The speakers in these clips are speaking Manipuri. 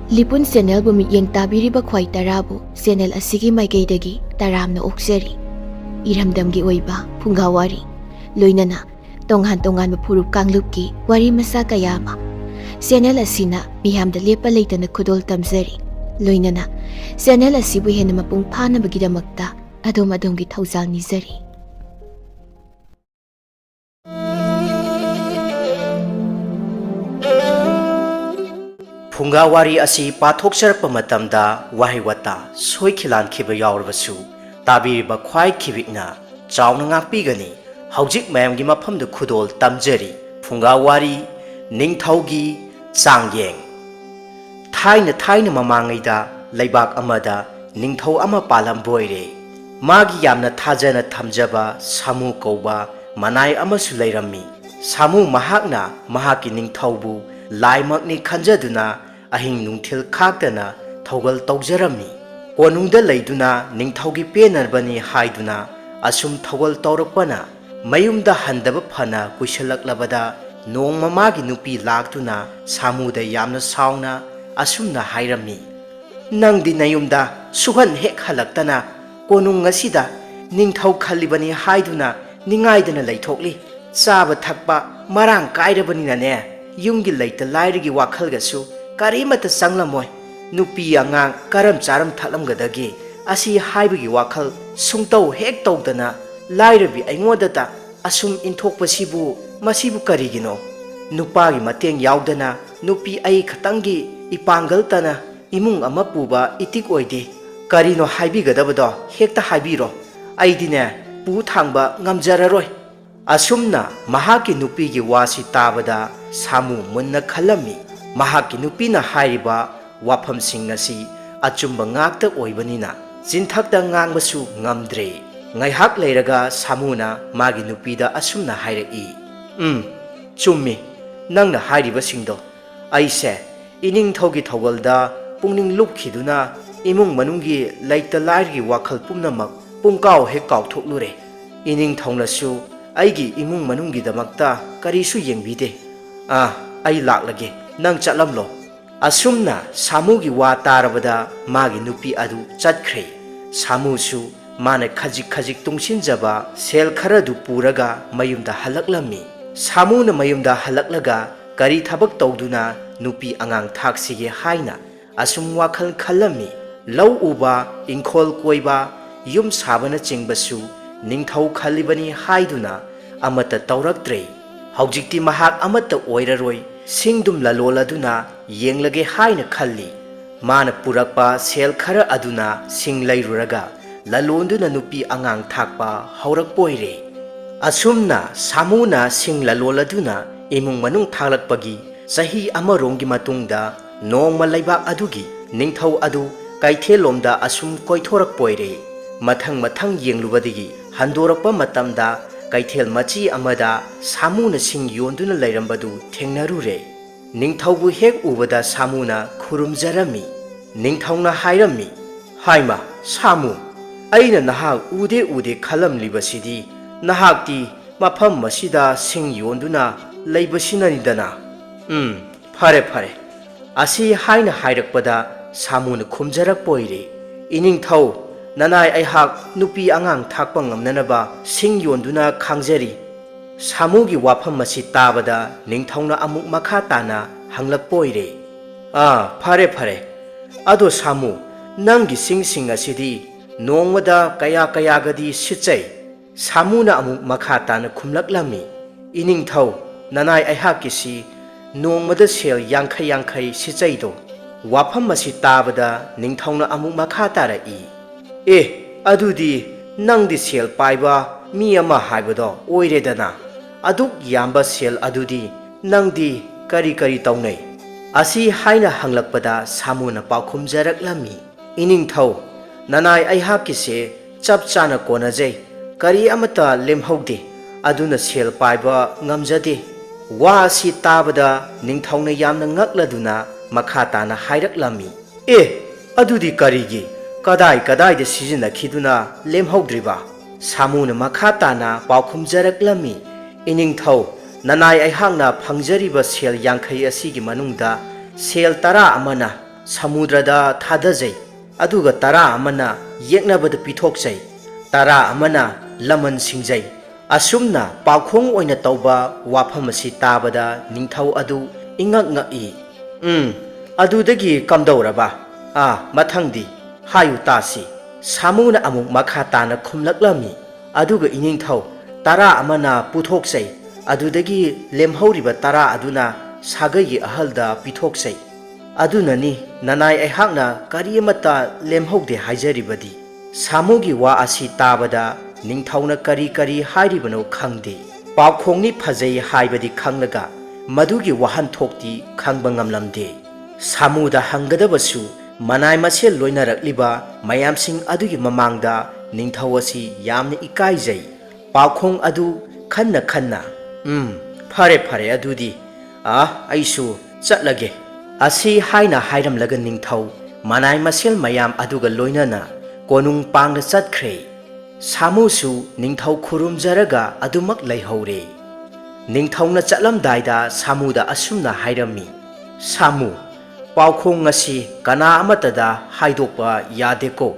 ꯂꯤꯄꯨꯟ ꯆꯦꯅꯦꯜꯕꯨ ꯃꯤꯠꯌꯦꯡ ꯇꯥꯕꯤꯔꯤꯕ ꯈ꯭ꯋꯥꯏ ꯇꯔꯥꯕꯨ ꯆꯦꯅꯦꯜ ꯑꯁꯤꯒꯤ ꯃꯥꯏꯀꯩꯗꯒꯤ ꯇꯔꯥꯝꯅ ꯑꯣꯛꯆꯔꯤ꯫ ꯏꯔꯝꯗꯝꯒꯤ ꯑꯣꯏꯕ ꯐꯨꯡꯒꯥꯋꯥꯔꯤ ꯂꯣꯏꯅꯅ ꯇꯣꯉꯥꯟ ꯇꯣꯉꯥꯟꯕ ꯐꯨꯔꯨꯞ ꯀꯥꯡꯂꯨꯞꯀꯤ ꯋꯥꯔꯤ ꯃꯆꯥ ꯀꯌꯥ ꯑꯃ ꯆꯦꯅꯦꯜ ꯑꯁꯤꯅ ꯃꯤꯌꯥꯝꯗ ꯂꯦꯞꯄ ꯂꯩꯇꯅ ꯈꯨꯗꯣꯜ ꯇꯝꯖꯔꯤ꯫ ꯂꯣꯏꯅꯅ ꯆꯦꯅꯦꯜ ꯑꯁꯤꯕꯨ ꯍꯦꯟꯅ ꯃꯄꯨꯡ ꯐꯥꯅꯕꯒꯤꯗꯃꯛꯇ ꯑꯗꯣꯝꯒꯤ ꯊꯧꯖꯥꯜ ꯅꯤꯖꯔꯤ꯫ ꯐꯨꯡꯒꯥꯋꯥꯔꯤ ꯑꯁꯤ ꯄꯥꯊꯣꯛꯆꯔꯛꯄ ꯃꯇꯝꯗ ꯋꯥꯍꯩ ꯋꯥꯇꯥ ꯁꯣꯏꯈꯤꯂꯥꯟꯈꯤꯕ ꯌꯥꯎꯔꯕꯁꯨ ꯇꯥꯕꯤꯔꯤꯕ ꯈ꯭ꯋꯥꯏ ꯈꯤꯕꯤꯛꯅ ꯆꯥꯎꯅ ꯉꯥꯛꯄꯤꯒꯅꯤ꯫ ꯍꯧꯖꯤꯛ ꯃꯌꯥꯝꯒꯤ ꯃꯐꯝꯗ ꯈꯨꯗꯣꯜ ꯇꯝꯖꯔꯤ꯫ ꯐꯨꯡꯒꯥꯋꯥꯔꯤ ꯅꯤꯡꯊꯧꯒꯤ ꯆꯥꯡꯌꯦꯡ꯫ ꯊꯥꯏꯅ ꯃꯃꯥꯡꯉꯩꯗ ꯂꯩꯕꯥꯛ ꯑꯃꯗ ꯅꯤꯡꯊꯧ ꯑꯃ ꯄꯥꯜꯂꯝꯕꯣꯏꯔꯦ꯫ ꯃꯥꯒꯤ ꯌꯥꯝꯅ ꯊꯥꯖꯅ ꯊꯝꯖꯕ ꯁꯥꯃꯨ ꯀꯧꯕ ꯃꯅꯥꯏ ꯑꯃꯁꯨ ꯂꯩꯔꯝꯃꯤ꯫ ꯁꯥꯃꯨ ꯃꯍꯥꯛꯅ ꯃꯍꯥꯛꯀꯤ ꯅꯤꯡꯊꯧꯕꯨ ꯂꯥꯏꯃꯛꯅꯤ ꯈꯟꯖꯗꯨꯅ ꯑꯍꯤꯡ ꯅꯨꯡꯊꯤꯜ ꯈꯥꯛꯇꯅ ꯊꯧꯒꯜ ꯇꯧꯖꯔꯝꯃꯤ꯫ ꯀꯣꯅꯨꯡꯗ ꯂꯩꯗꯨꯅ ꯅꯤꯡꯊꯧꯒꯤ ꯄꯦꯟꯅꯕꯅꯤ ꯍꯥꯏꯗꯨꯅ ꯑꯁꯨꯝ ꯊꯧꯒꯜ ꯇꯧꯔꯛꯄꯅ ꯃꯌꯨꯝꯗ ꯍꯟꯗꯕ ꯐꯅ ꯀꯨꯏꯁꯜꯂꯛꯂꯕꯗ ꯅꯣꯡꯃ ꯃꯥꯒꯤ ꯅꯨꯄꯤ ꯂꯥꯛꯇꯨꯅ ꯁꯥꯃꯨꯗ ꯌꯥꯝꯅ ꯁꯥꯎꯅ ꯑꯁꯨꯝꯅ ꯍꯥꯏꯔꯝꯃꯤ꯫ ꯅꯪꯗꯤ ꯅꯌꯨꯝꯗ ꯁꯨꯍꯟ ꯍꯦꯛ ꯍꯜꯂꯛꯇꯅ ꯀꯣꯅꯨꯡ ꯑꯁꯤꯗ ꯅꯤꯡꯊꯧ ꯈꯜꯂꯤꯕꯅꯤ ꯍꯥꯏꯗꯨꯅ ꯅꯤꯡꯉꯥꯏꯗꯅ ꯂꯩꯊꯣꯛꯂꯤ꯫ ꯆꯥꯕ ꯊꯛꯄ ꯃꯔꯥꯡ ꯀꯥꯏꯔꯕꯅꯤꯅꯅꯦ ꯌꯨꯝꯒꯤ ꯂꯩꯇ ꯂꯥꯏꯔꯒꯤ ꯋꯥꯈꯜꯒꯁꯨ ꯀꯔꯤꯃꯠꯇ ꯆꯪꯂꯝꯃꯣꯏ꯫ ꯅꯨꯄꯤ ꯑꯉꯥꯡ ꯀꯔꯝ ꯆꯥꯔꯝ ꯊꯛꯂꯝꯒꯗꯒꯦ ꯑꯁꯤ ꯍꯥꯏꯕꯒꯤ ꯋꯥꯈꯜ ꯁꯨꯡꯇꯧ ꯍꯦꯛ ꯇꯧꯗꯅ ꯂꯥꯏꯔꯕꯤ ꯑꯩꯉꯣꯟꯗꯇ ꯑꯁꯨꯝ ꯏꯟꯊꯣꯛꯄꯁꯤꯕꯨ ꯃꯁꯤꯕꯨ ꯀꯔꯤꯒꯤꯅꯣ? ꯅꯨꯄꯥꯒꯤ ꯃꯇꯦꯡ ꯌꯥꯎꯗꯅ ꯅꯨꯄꯤ ꯑꯩ ꯈꯛꯇꯪꯒꯤ ꯏꯄꯥꯡꯒꯜꯇꯅ ꯏꯃꯨꯡ ꯑꯃ ꯄꯨꯕ ꯏꯇꯤꯛ ꯑꯣꯏꯗꯦ꯫ ꯀꯔꯤꯅꯣ ꯍꯥꯏꯕꯤꯒꯗꯕꯗꯣ ꯍꯦꯛꯇ ꯍꯥꯏꯕꯤꯔꯣ꯫ ꯑꯩꯗꯤꯅꯦ ꯄꯨ ꯊꯥꯡꯕ ꯉꯝꯖꯔꯔꯣꯏ꯫ ꯑꯁꯨꯝꯅ ꯃꯍꯥꯛꯀꯤ ꯅꯨꯄꯤꯒꯤ ꯋꯥꯁꯤ ꯇꯥꯕꯗ ꯁꯥꯃꯨ ꯃꯨꯟꯅ ꯈꯜꯂꯝꯃꯤ꯫ ꯃꯍꯥꯛꯀꯤ ꯅꯨꯄꯤꯅ ꯍꯥꯏꯔꯤꯕ ꯋꯥꯐꯝꯁꯤꯡ ꯑꯁꯤ ꯑꯆꯨꯝꯕ ꯉꯥꯛꯇ ꯑꯣꯏꯕꯅꯤꯅ ꯆꯤꯟꯊꯛꯇ ꯉꯥꯡꯕꯁꯨ ꯉꯝꯗ꯭ꯔꯦ꯫ ꯉꯥꯏꯍꯥꯛ ꯂꯩꯔꯒ ꯁꯥꯃꯨꯅ ꯃꯥꯒꯤ ꯅꯨꯄꯤꯗ ꯑꯁꯨꯝꯅ ꯍꯥꯏꯔꯛꯏ꯫ ꯆꯨꯝꯃꯤ ꯅꯪꯅ ꯍꯥꯏꯔꯤꯕꯁꯤꯡꯗꯣ꯫ ꯑꯩꯁꯦ ꯏꯅꯤꯡꯊꯧꯒꯤ ꯊꯧꯒꯜꯗ ꯄꯨꯛꯅꯤꯡ ꯂꯨꯞꯈꯤꯗꯨꯅ ꯏꯃꯨꯡ ꯃꯅꯨꯡꯒꯤ ꯂꯩꯇ ꯂꯥꯏꯔꯒꯤ ꯋꯥꯈꯜ ꯄꯨꯝꯅꯃꯛ ꯄꯨꯡꯀꯥꯎ ꯍꯦꯛ ꯀꯥꯎꯊꯣꯛꯂꯨꯔꯦ꯫ ꯏꯅꯤꯡꯊꯧꯅꯁꯨ ꯑꯩꯒꯤ ꯏꯃꯨꯡ ꯃꯅꯨꯡꯒꯤꯗꯃꯛꯇ ꯀꯔꯤꯁꯨ ꯌꯦꯡꯕꯤꯗꯦ꯫ ꯑꯩ ꯂꯥꯛꯂꯒꯦ, ꯅꯪ ꯆꯠꯂꯝꯂꯣ꯫ ꯑꯁꯨꯝꯅ ꯁꯥꯃꯨꯒꯤ ꯋꯥ ꯇꯥꯔꯕꯗ ꯃꯥꯒꯤ ꯅꯨꯄꯤ ꯑꯗꯨ ꯆꯠꯈ꯭ꯔꯦ꯫ ꯁꯥꯃꯨꯁꯨ ꯃꯥꯅ ꯈꯖꯤꯛ ꯈꯖꯤꯛ ꯇꯨꯡꯁꯤꯟꯖꯕ ꯁꯦꯜ ꯈꯔꯗꯨ ꯄꯨꯔꯒ ꯃꯌꯨꯝꯗ ꯍꯜꯂꯛꯂꯝꯃꯤ꯫ ꯁꯥꯃꯨꯅ ꯃꯌꯨꯝꯗ ꯍꯜꯂꯛꯂꯒ ꯀꯔꯤ ꯊꯕꯛ ꯇꯧꯗꯨꯅ ꯅꯨꯄꯤ ꯑꯉꯥꯡ ꯊꯥꯛꯁꯤꯒꯦ ꯍꯥꯏꯅ ꯑꯁꯨꯝ ꯋꯥꯈꯜ ꯈꯜꯂꯝꯃꯤ꯫ ꯂꯧ ꯎꯕ, ꯏꯪꯈꯣꯜ ꯀꯣꯏꯕ, ꯌꯨꯝ ꯁꯥꯕꯅꯆꯤꯡꯕꯁꯨ ꯅꯤꯡꯊꯧ ꯈꯜꯂꯤꯕꯅꯤ ꯍꯥꯏꯗꯨꯅ ꯑꯃꯠꯇ ꯇꯧꯔꯛꯇ꯭ꯔꯦ꯫ ꯍꯧꯖꯤꯛꯇꯤ ꯃꯍꯥꯛ ꯑꯃꯠꯇ ꯑꯣꯏꯔꯔꯣꯏ, ꯁꯤꯡꯗꯨꯝ ꯂꯂꯣꯟꯂꯗꯨꯅ ꯌꯦꯡꯂꯒꯦ ꯍꯥꯏꯅ ꯈꯜꯂꯤ꯫ ꯃꯥꯅ ꯄꯨꯔꯛꯄ ꯁꯦꯜ ꯈꯔ ꯑꯗꯨꯅ ꯁꯤꯡ ꯂꯩꯔꯨꯔꯒ ꯂꯂꯣꯟꯗꯨꯅ ꯅꯨꯄꯤ ꯑꯉꯥꯡ ꯊꯥꯛꯄ ꯍꯧꯔꯛꯄꯣꯏꯔꯦ꯫ ꯑꯁꯨꯝꯅ ꯁꯥꯃꯨꯅ ꯁꯤꯡ ꯂꯂꯣꯟꯂꯗꯨꯅ ꯏꯃꯨꯡ ꯃꯅꯨꯡ ꯊꯥꯛꯂꯛꯄꯒꯤ ꯆꯍꯤ ꯑꯃꯔꯣꯝꯒꯤ ꯃꯇꯨꯡꯗ ꯅꯣꯡꯃ ꯂꯩꯕꯥꯛ ꯑꯗꯨꯒꯤ ꯅꯤꯡꯊꯧ ꯑꯗꯨ ꯀꯩꯊꯦꯜꯂꯣꯝꯗ ꯑꯁꯨꯝ ꯀꯣꯏꯊꯣꯔꯛꯄꯣꯏꯔꯦ꯫ ꯃꯊꯪ ꯌꯦꯡꯂꯨꯕꯗꯒꯤ ꯍꯟꯗꯣꯔꯛꯄ ꯃꯇꯝꯗ ꯀꯩꯊꯦꯜ ꯃꯆꯤ ꯑꯃꯗ ꯁꯥꯃꯨꯅ ꯁꯤꯡ ꯌꯣꯟꯗꯨꯅ ꯂꯩꯔꯝꯕꯗꯨ ꯊꯦꯡꯅꯔꯨꯔꯦ꯫ ꯅꯤꯡꯊꯧꯕꯨ ꯍꯦꯛ ꯎꯕꯗ ꯁꯥꯃꯨꯅ ꯈꯨꯔꯨꯝꯖꯔꯝꯃꯤ꯫ ꯅꯤꯡꯊꯧꯅ ꯍꯥꯏꯔꯝꯃꯤ, ꯍꯥꯏꯃ ꯁꯥꯃꯨ, ꯑꯩꯅ ꯅꯍꯥꯛ ꯎꯗꯦ ꯈꯜꯂꯝꯂꯤꯕꯁꯤꯗꯤ ꯅꯍꯥꯛꯇꯤ ꯃꯐꯝ ꯑꯁꯤꯗ ꯁꯤꯡ ꯌꯣꯟꯗꯨꯅ ꯂꯩꯕꯁꯤꯅꯅꯤꯗꯅ꯫ ꯐꯔꯦ ꯑꯁꯤ ꯍꯥꯏꯅ ꯍꯥꯏꯔꯛꯄꯗ ꯁꯥꯃꯨꯅ ꯈꯨꯝꯖꯔꯛꯄꯣꯏꯔꯦ꯫ ꯏꯅꯤꯡꯊꯧ, ꯅꯅꯥꯏ ꯑꯩꯍꯥꯛ ꯅꯨꯄꯤ ꯑꯉꯥꯡ ꯊꯥꯛꯄ ꯉꯝꯅꯅꯕ ꯁꯤꯡ ꯌꯣꯟꯗꯨꯅ ꯈꯥꯡꯖꯔꯤ꯫ ꯁꯥꯃꯨꯒꯤ ꯋꯥꯐꯝ ꯑꯁꯤ ꯇꯥꯕꯗ ꯅꯤꯡꯊꯧꯅ ꯑꯃꯨꯛ ꯃꯈꯥ ꯇꯥꯅ ꯍꯪꯂꯛꯄꯣꯏꯔꯦ꯫ ꯐꯔꯦ ꯑꯗꯣ ꯁꯥꯃꯨ, ꯅꯪꯒꯤ ꯁꯤꯡꯁꯤꯡ ꯑꯁꯤꯗꯤ ꯅꯣꯡꯃꯗ ꯀꯌꯥꯒꯗꯤ ꯁꯤꯠꯆꯩ? ꯁꯥꯃꯨꯅ ꯑꯃꯨꯛ ꯃꯈꯥ ꯇꯥꯅ ꯈꯨꯝꯂꯛꯂꯝꯃꯤ꯫ ꯏꯅꯤꯡꯊꯧ, ꯅꯅꯥꯏ ꯑꯩꯍꯥꯛꯀꯤꯁꯤ ꯅꯣꯡꯃꯗ ꯁꯦꯜ 50 ꯁꯤꯠꯆꯩꯗꯣ꯫ ꯋꯥꯐꯝ ꯑꯁꯤ ꯇꯥꯕꯗ ꯅꯤꯡꯊꯧꯅ ꯑꯃꯨꯛ ꯃꯈꯥ ꯇꯥꯔꯛꯏ꯫ ꯑꯗꯨꯗꯤ ꯅꯪꯗꯤ ꯁꯦꯜ ꯄꯥꯏꯕ ꯃꯤ ꯑꯃ ꯍꯥꯏꯕꯗꯣ ꯑꯣꯏꯔꯦꯗꯅ꯫ ꯑꯗꯨꯛ ꯌꯥꯝꯕ ꯁꯦꯜ ꯑꯗꯨꯗꯤ ꯅꯪꯗꯤ ꯀꯔꯤ ꯇꯧꯅꯩ? ꯑꯁꯤ ꯍꯥꯏꯅ ꯍꯪꯂꯛꯄꯗ ꯁꯥꯃꯨꯅ ꯄꯥꯎꯈꯨꯝꯖꯔꯛꯂꯝꯃꯤ꯫ ꯏꯅꯤꯡꯊꯧ, ꯅꯅꯥꯏ ꯑꯩꯍꯥꯛꯀꯤꯁꯦ ꯆꯞ ꯆꯥꯅ ꯀꯣꯟꯅꯖꯩ, ꯀꯔꯤ ꯑꯃꯠꯇ ꯂꯦꯝꯍꯧꯗꯦ, ꯑꯗꯨꯅ ꯁꯦꯜ ꯄꯥꯏꯕ ꯉꯝꯖꯗꯦ꯫ ꯋꯥ ꯑꯁꯤ ꯇꯥꯕꯗ ꯅꯤꯡꯊꯧꯅ ꯌꯥꯝꯅ ꯉꯛꯂꯗꯨꯅ ꯃꯈꯥ ꯇꯥꯅ ꯍꯥꯏꯔꯛꯂꯝꯃꯤ꯫ ꯑꯗꯨꯗꯤ ꯀꯔꯤꯒꯤ? ꯀꯗꯥꯏꯗ ꯁꯤꯖꯤꯟꯅꯈꯤꯗꯨꯅ ꯂꯦꯝꯍꯧꯗ꯭ꯔꯤꯕ? ꯁꯥꯃꯨꯅ ꯃꯈꯥ ꯇꯥꯅ ꯄꯥꯎꯈꯨꯝꯖꯔꯛꯂꯝꯃꯤ꯫ ꯏꯅꯤꯡꯊꯧ, ꯅꯅꯥꯏ ꯑꯩꯍꯥꯛꯅ ꯐꯪꯖꯔꯤꯕ ꯁꯦꯜ 50 ꯑꯁꯤꯒꯤ ꯃꯅꯨꯡꯗ ꯁꯦꯜ 10 ꯑꯃꯅ samudradha thadajai aduga tara amana yeknabada pithokjai tara amana laman singjai asumna paukhong oina tauba wafam asi tabada ningthau adu ingak ngai adudagi kamdauraba mathangdi hayu tasi samuna amuk makha tana khumlaklami aduga iningthau tara amana puthokjai adudagi lemhauriba tara aduna sagai ahalda pithokjai adunani nanai aihakna kariamata lemhaude hajaribadi samugi wa asi tabada ningthauna kari kari hairibano khangde paukhongni phajai haibadi khanglaga madugi wahan thokti khangba ngamlamde samuda hangadabasu manai masel loinarakliba mayamsing adugi mamangda ningthau asi yamna ikaijai paukhong adu khanna khanna phare phare adudi aisu chatlage asi haina hairamlaga ningthau manai masel mayam aduga loinana konung pangda chatkhre samusu ningthau khurumjaraga adumak laihore ningthauna chatlamdaida samuda asumna hairami samu paukhong ngasi kana amatada haidokpa yadeko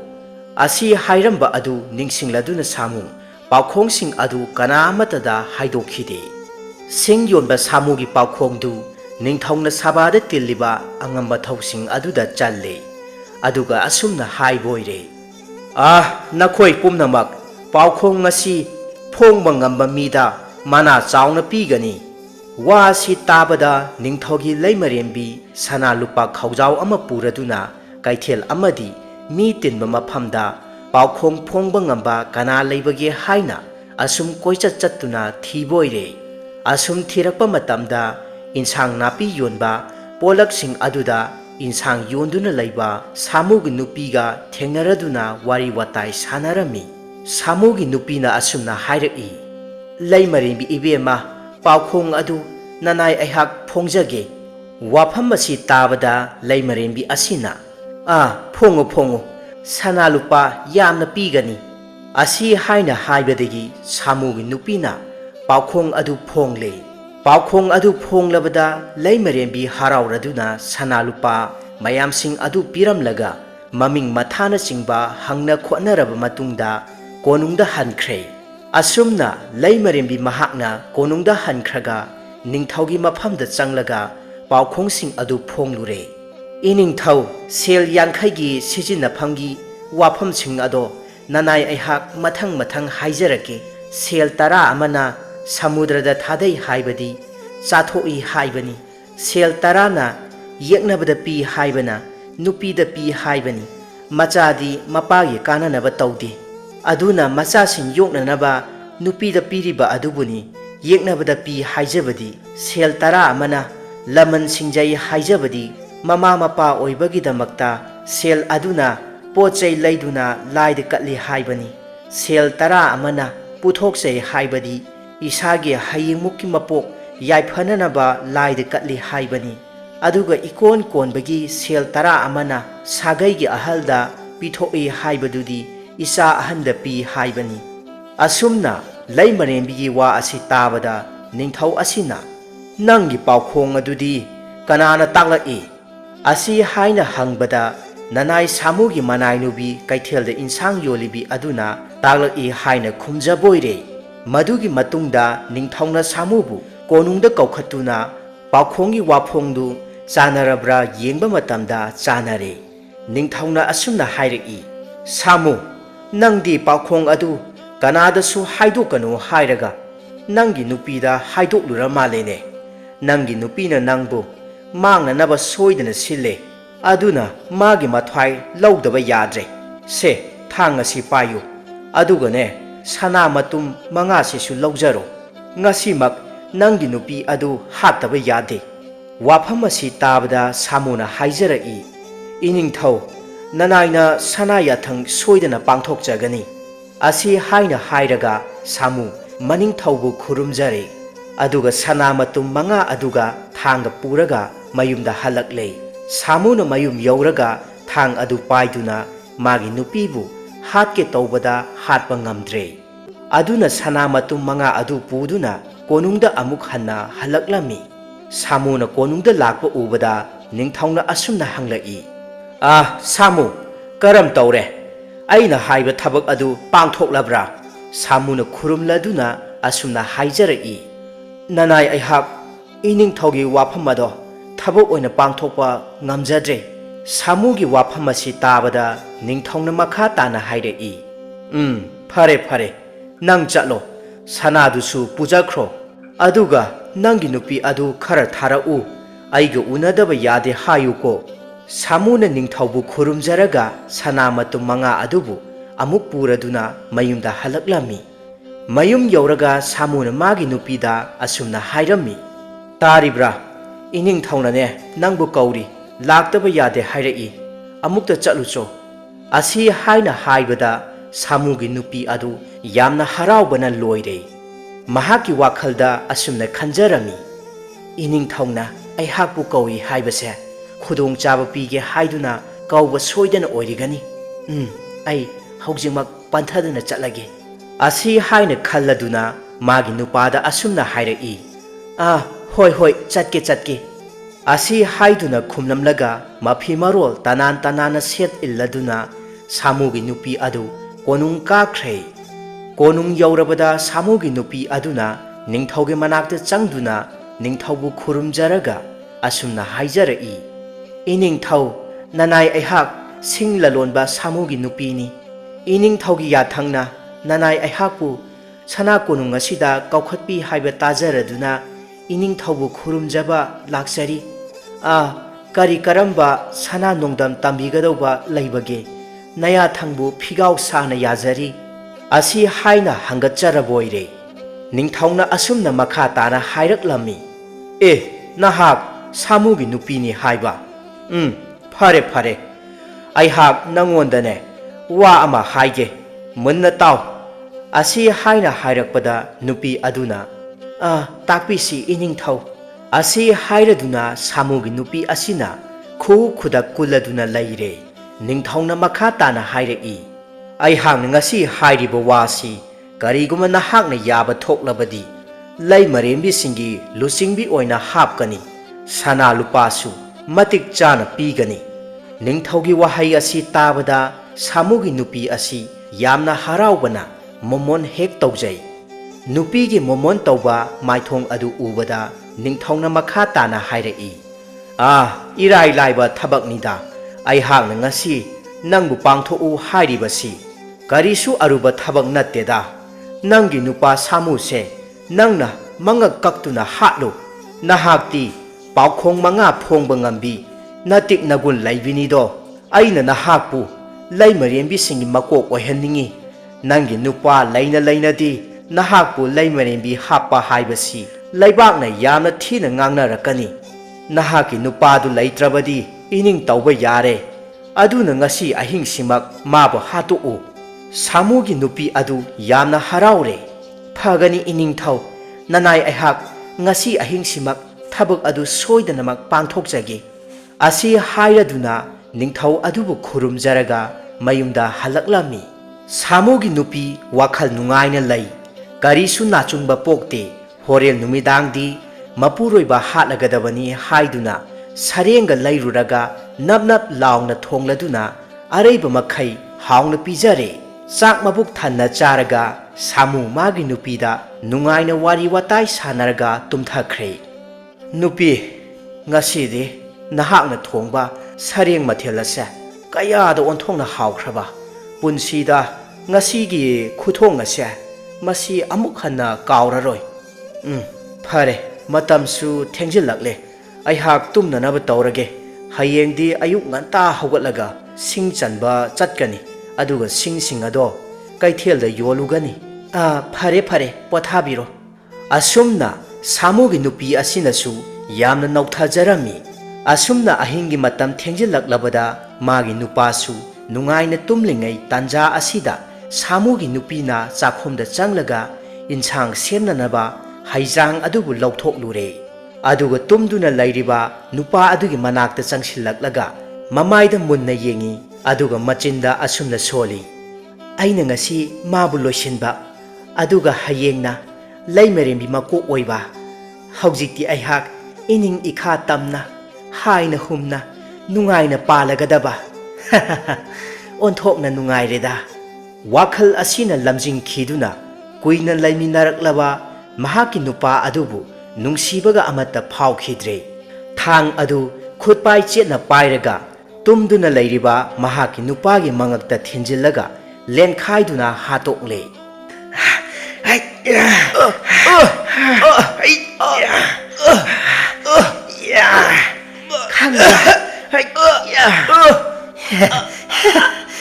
asi hairamba adu ningsingladuna samu paukhong adu kana amatada haidokhide singyonba samugi paukhongdu ningthauna sabada tilliba angamba thausing aduda challe aduga asumna haiboire nakhoi pumnamak paukhong ngasi phongba ngamba mida mana chauna pigani wa si tabada ningthogi leimarembi sana lupa khaujau ama puraduna kaithel amadi mi tinba maphamda paukhong phongba ngamba kana leibage haina asum koichat chattuna thiboire asum thirakpa matamda insang napi yonba polaksing aduda insang yonduna leiba samugi nupiga thengnaraduna wari watai sanarami samugi nupina asumna hairaki leimarembi ibema paukhong adu nanai aihak phongjage wafam asi tabada leimarembi asina phongo sana lupa yamna pigani asi haina haibadagi samugi nupina paukhong adu phongle paukhong adu phonglabada leimarembi harauraduna sana lupa mayamsing adu piramlaga maming mathana singba hangna khotnaraba matungda konungda hankhre asumna leimarembi mahakna konungda hankhraga ningthaugi maphamda changlaga paukhong adu phonglure iningthau sel yankhaigi sijinaphamgi wafam ado nanai aihak mathang haijarake sel tara amana samudrada thadai haibadi chathoi haibani sel tarana yeknabada pi haibana nupida pi haibani machadi mapagi kananaba tawde aduna machasing yoknanaba nupida piriba adubuni yeknabada pi haijabadi sel tara amana laman singjai haijabadi mama mapa oibagi damakta sel aduna pochai laiduna laide katli haibani sel tara amana puthokjai haibadi isagi hayingmukki mapok yaiphananaba laide katli haibani aduga ikon konbagi sel tara amana sagaigi ahalda pithoi haibadudi isa ahanda pi haibani asumna leimarembigi wa asi tabada ningthau asina nangi paukhong adudi kanana taklai asi haina hangbada nanai samugi manai nubi kaithelda insang yolibi aduna taklai haina khumjaboire madugi matungda ningthauna samubu konungda kaukhatuna paukhongi waphongdu chanarabra yengba matamda chanare ningthauna asumna hairaki samu nangdi paukhong adu kanadasu haidokanu hairaga nangi nupida haidoklura malene nangi nupina nangbu mangnanaba soidana sille aduna magi mathwai laudaba yadre se thang asi payu adugane sana matum manga sisu laujaro ngasimak nangi nupi adu hataba yade wafam asi tabada samuna haijaraki iningthau nanaina sana yathang soidana pangthokjagani asi haina hairaga samu maning thaubu khurumjare aduga sana matum manga aduga thanga puraga mayumda halakle samuna mayum yauraga thang adu paiduna magi nupibu hatke tawbada hatpa ngamdre aduna sana matum manga adu puduna konungda amuk hanna halaklami samuna konungda lakpa ubada ningthauna asumna hanglai Samu, karam taure. Aina haiba thabak adu pangthoklabra. Samuna khurumladuna asumna haijarai. Nanai aihak ining thogi wafam ado thabak oina pangthokpa ngamjadre. Samugi wafam asi tabada ningthongna makha tana hairai. Phare phare. Nang chatlo. Sanadusu pujakhro. Aduga nangi nupi adu khara tharau. Aiga unadaba yade hayuko. Samuna ningthaubu khurumjaraga sanamatu manga adubu amuk puraduna mayumda halaklami. Mayum yauraga Samuna magi nupida asumna hairami. Taribra, ining thaunane nangbu kauri laktaba yade hairai. Amukta chatlucho. Asi haina haibada Samugi nupi adu yamna haraubana loire. Mahaki wakhalda asumna khanjarami. Ining thauna aihakbu kawi haibase. Khudong chaba pige haiduna kauba soidana oirigani. Ai haujimak panthaduna chatlage. Asi haina khalladuna magi nupada asumna hairai. Hoi chatke. Asi haiduna khumlamlaga mafi marol tanan set illaduna Samugi nupi adu konung kakhre. Konung yaurabada Samugi nupi aduna ningthauge manakta changduna ningthaubu khurumjaraga asumna haijarai. Ining thau nanai aihak sing lalonba Samugi nupini. Ining thaugi yathangna nanai aihakpu sana konung asida kaukhatpi haiba tajaraduna ining thaubu khurumjaba laksari. Kari karamba sana nongdam tambigadauba laibage naya thangbu phigau sana yazari. Asi haina hangatjaraboire. Ningthauna asumna makha tana hairaklammi. Nahak Samugi nupini haiba. Phare. Aihak nangondane wa ama haige munna tau. Asi haina hairakpada nupi aduna takpisi ining thau. Asi hairaduna Samugi nupi asina khudak kuladuna laire. Ningthauna makha tana hairai. Aihak ngasi hairiba wasi kariguma nahakna yaba thoklabadi lay marembi singi lusingbi oina hapkani. Sana lupasu matik chana pigani. Ningthaugi wahai asi tabada Samugi nupi asi yamna haraubana momon hek taujai. Nupigi momon tauba maithong adu ubada ningthauna makha tana hairai. Irai laiba thabaknida. Aihakna ngasi nangbu pangthou hairibasi karisu aruba thabak natteda. Nangi nupa Samuse nangna mangak kaktuna hatlo. Nahakti paukhong manga phongba ngambi natik nagun laibinido. Aina nahakpu lay marembi singi makok oihanningi. Nangi nupa lainadi nahakpu lay marembi happa haibasi laibakna yamna thina ngangnarakani. Nahaki nupadu laitrabadi ining tauba yare. Aduna ngasi ahing simak mabu hatu'u. Samugi nupi adu yamna haraure. Phagani ining thau nanai aihak ngasi ahing simak thabak adu soidanamak pangthokjage. Asi hairaduna ningthau adubu khurumjaraga mayumda halaklami. Samugi nupi wakhal nungaina lay. Karisu nachungba pokte. Horel numidangdi mapuroiba hatlagadabani haiduna sarenga lairuraga nap laungna thongladuna areiba makhai haungna pijare. Sak mabuk thanna charaga Samu magi nupida nungaina wari watai sanaraga tumthakre. Nupi ngasidi nahakna thongba sareng mathel ase kayada onthongna hawkhraba. Punsida ngasigi khuthong ase masi amuk hanna kauraroi. Phare matamsu thengjilakle. Aihak tumnanaba taurage. Hayengdi ayuk nganta hawgatlaga sing chanba chatkani. Aduga sing ado kaithelda yolugani. Phare pothabiro. Asumna Samugi nupi asinasu yamna nauthajarami. Asumna ahingi matam thengjilak magi nupasu nungaina tumlingai tanja asida Samugi nupina chakhomda changlaga insang semnanaba haijang adubu lauthok-lure. Aduga tumduna lairiba nupa adugi manakta changsillaklaga mamaida munna yengi. Aduga machinda asumna soli. Aina ngasi mabu loisinba. Aduga hayengna laimarembi mako oiba. Haujikti aihak ining ikha tamna haina humna nungaina palagadaba. ꯑꯣꯟꯊꯣꯛꯅ ꯅꯨꯡꯉꯥꯏꯔꯦꯗ ꯋꯥꯈꯜ ꯑꯁꯤꯅ ꯂꯝꯖꯤꯡꯈꯤꯗꯨꯅ ꯀꯨꯏꯅ ꯂꯩꯃꯤꯟꯅꯔꯛꯂꯕ ꯃꯍꯥꯛꯀꯤ ꯅꯨꯄꯥ ꯑꯗꯨꯕꯨ ꯅꯨꯡꯁꯤꯕꯒ ꯑꯃꯠꯇ ꯐꯥꯎꯈꯤꯗ꯭ꯔꯦ ꯊꯥꯡ ꯑꯗꯨ ꯈꯨꯠꯄꯥꯏ ꯆꯦꯠꯅ ꯄꯥꯏꯔꯒ ꯇꯨꯝꯗꯨꯅ ꯂꯩꯔꯤꯕ ꯃꯍꯥꯛꯀꯤ ꯅꯨꯄꯥꯒꯤ ꯃꯉꯛꯇ ꯊꯤꯟꯖꯤꯜꯂꯒ ꯂꯦꯟꯈꯥꯏꯗꯨꯅ ꯍꯥꯠꯇꯣꯛꯂꯦ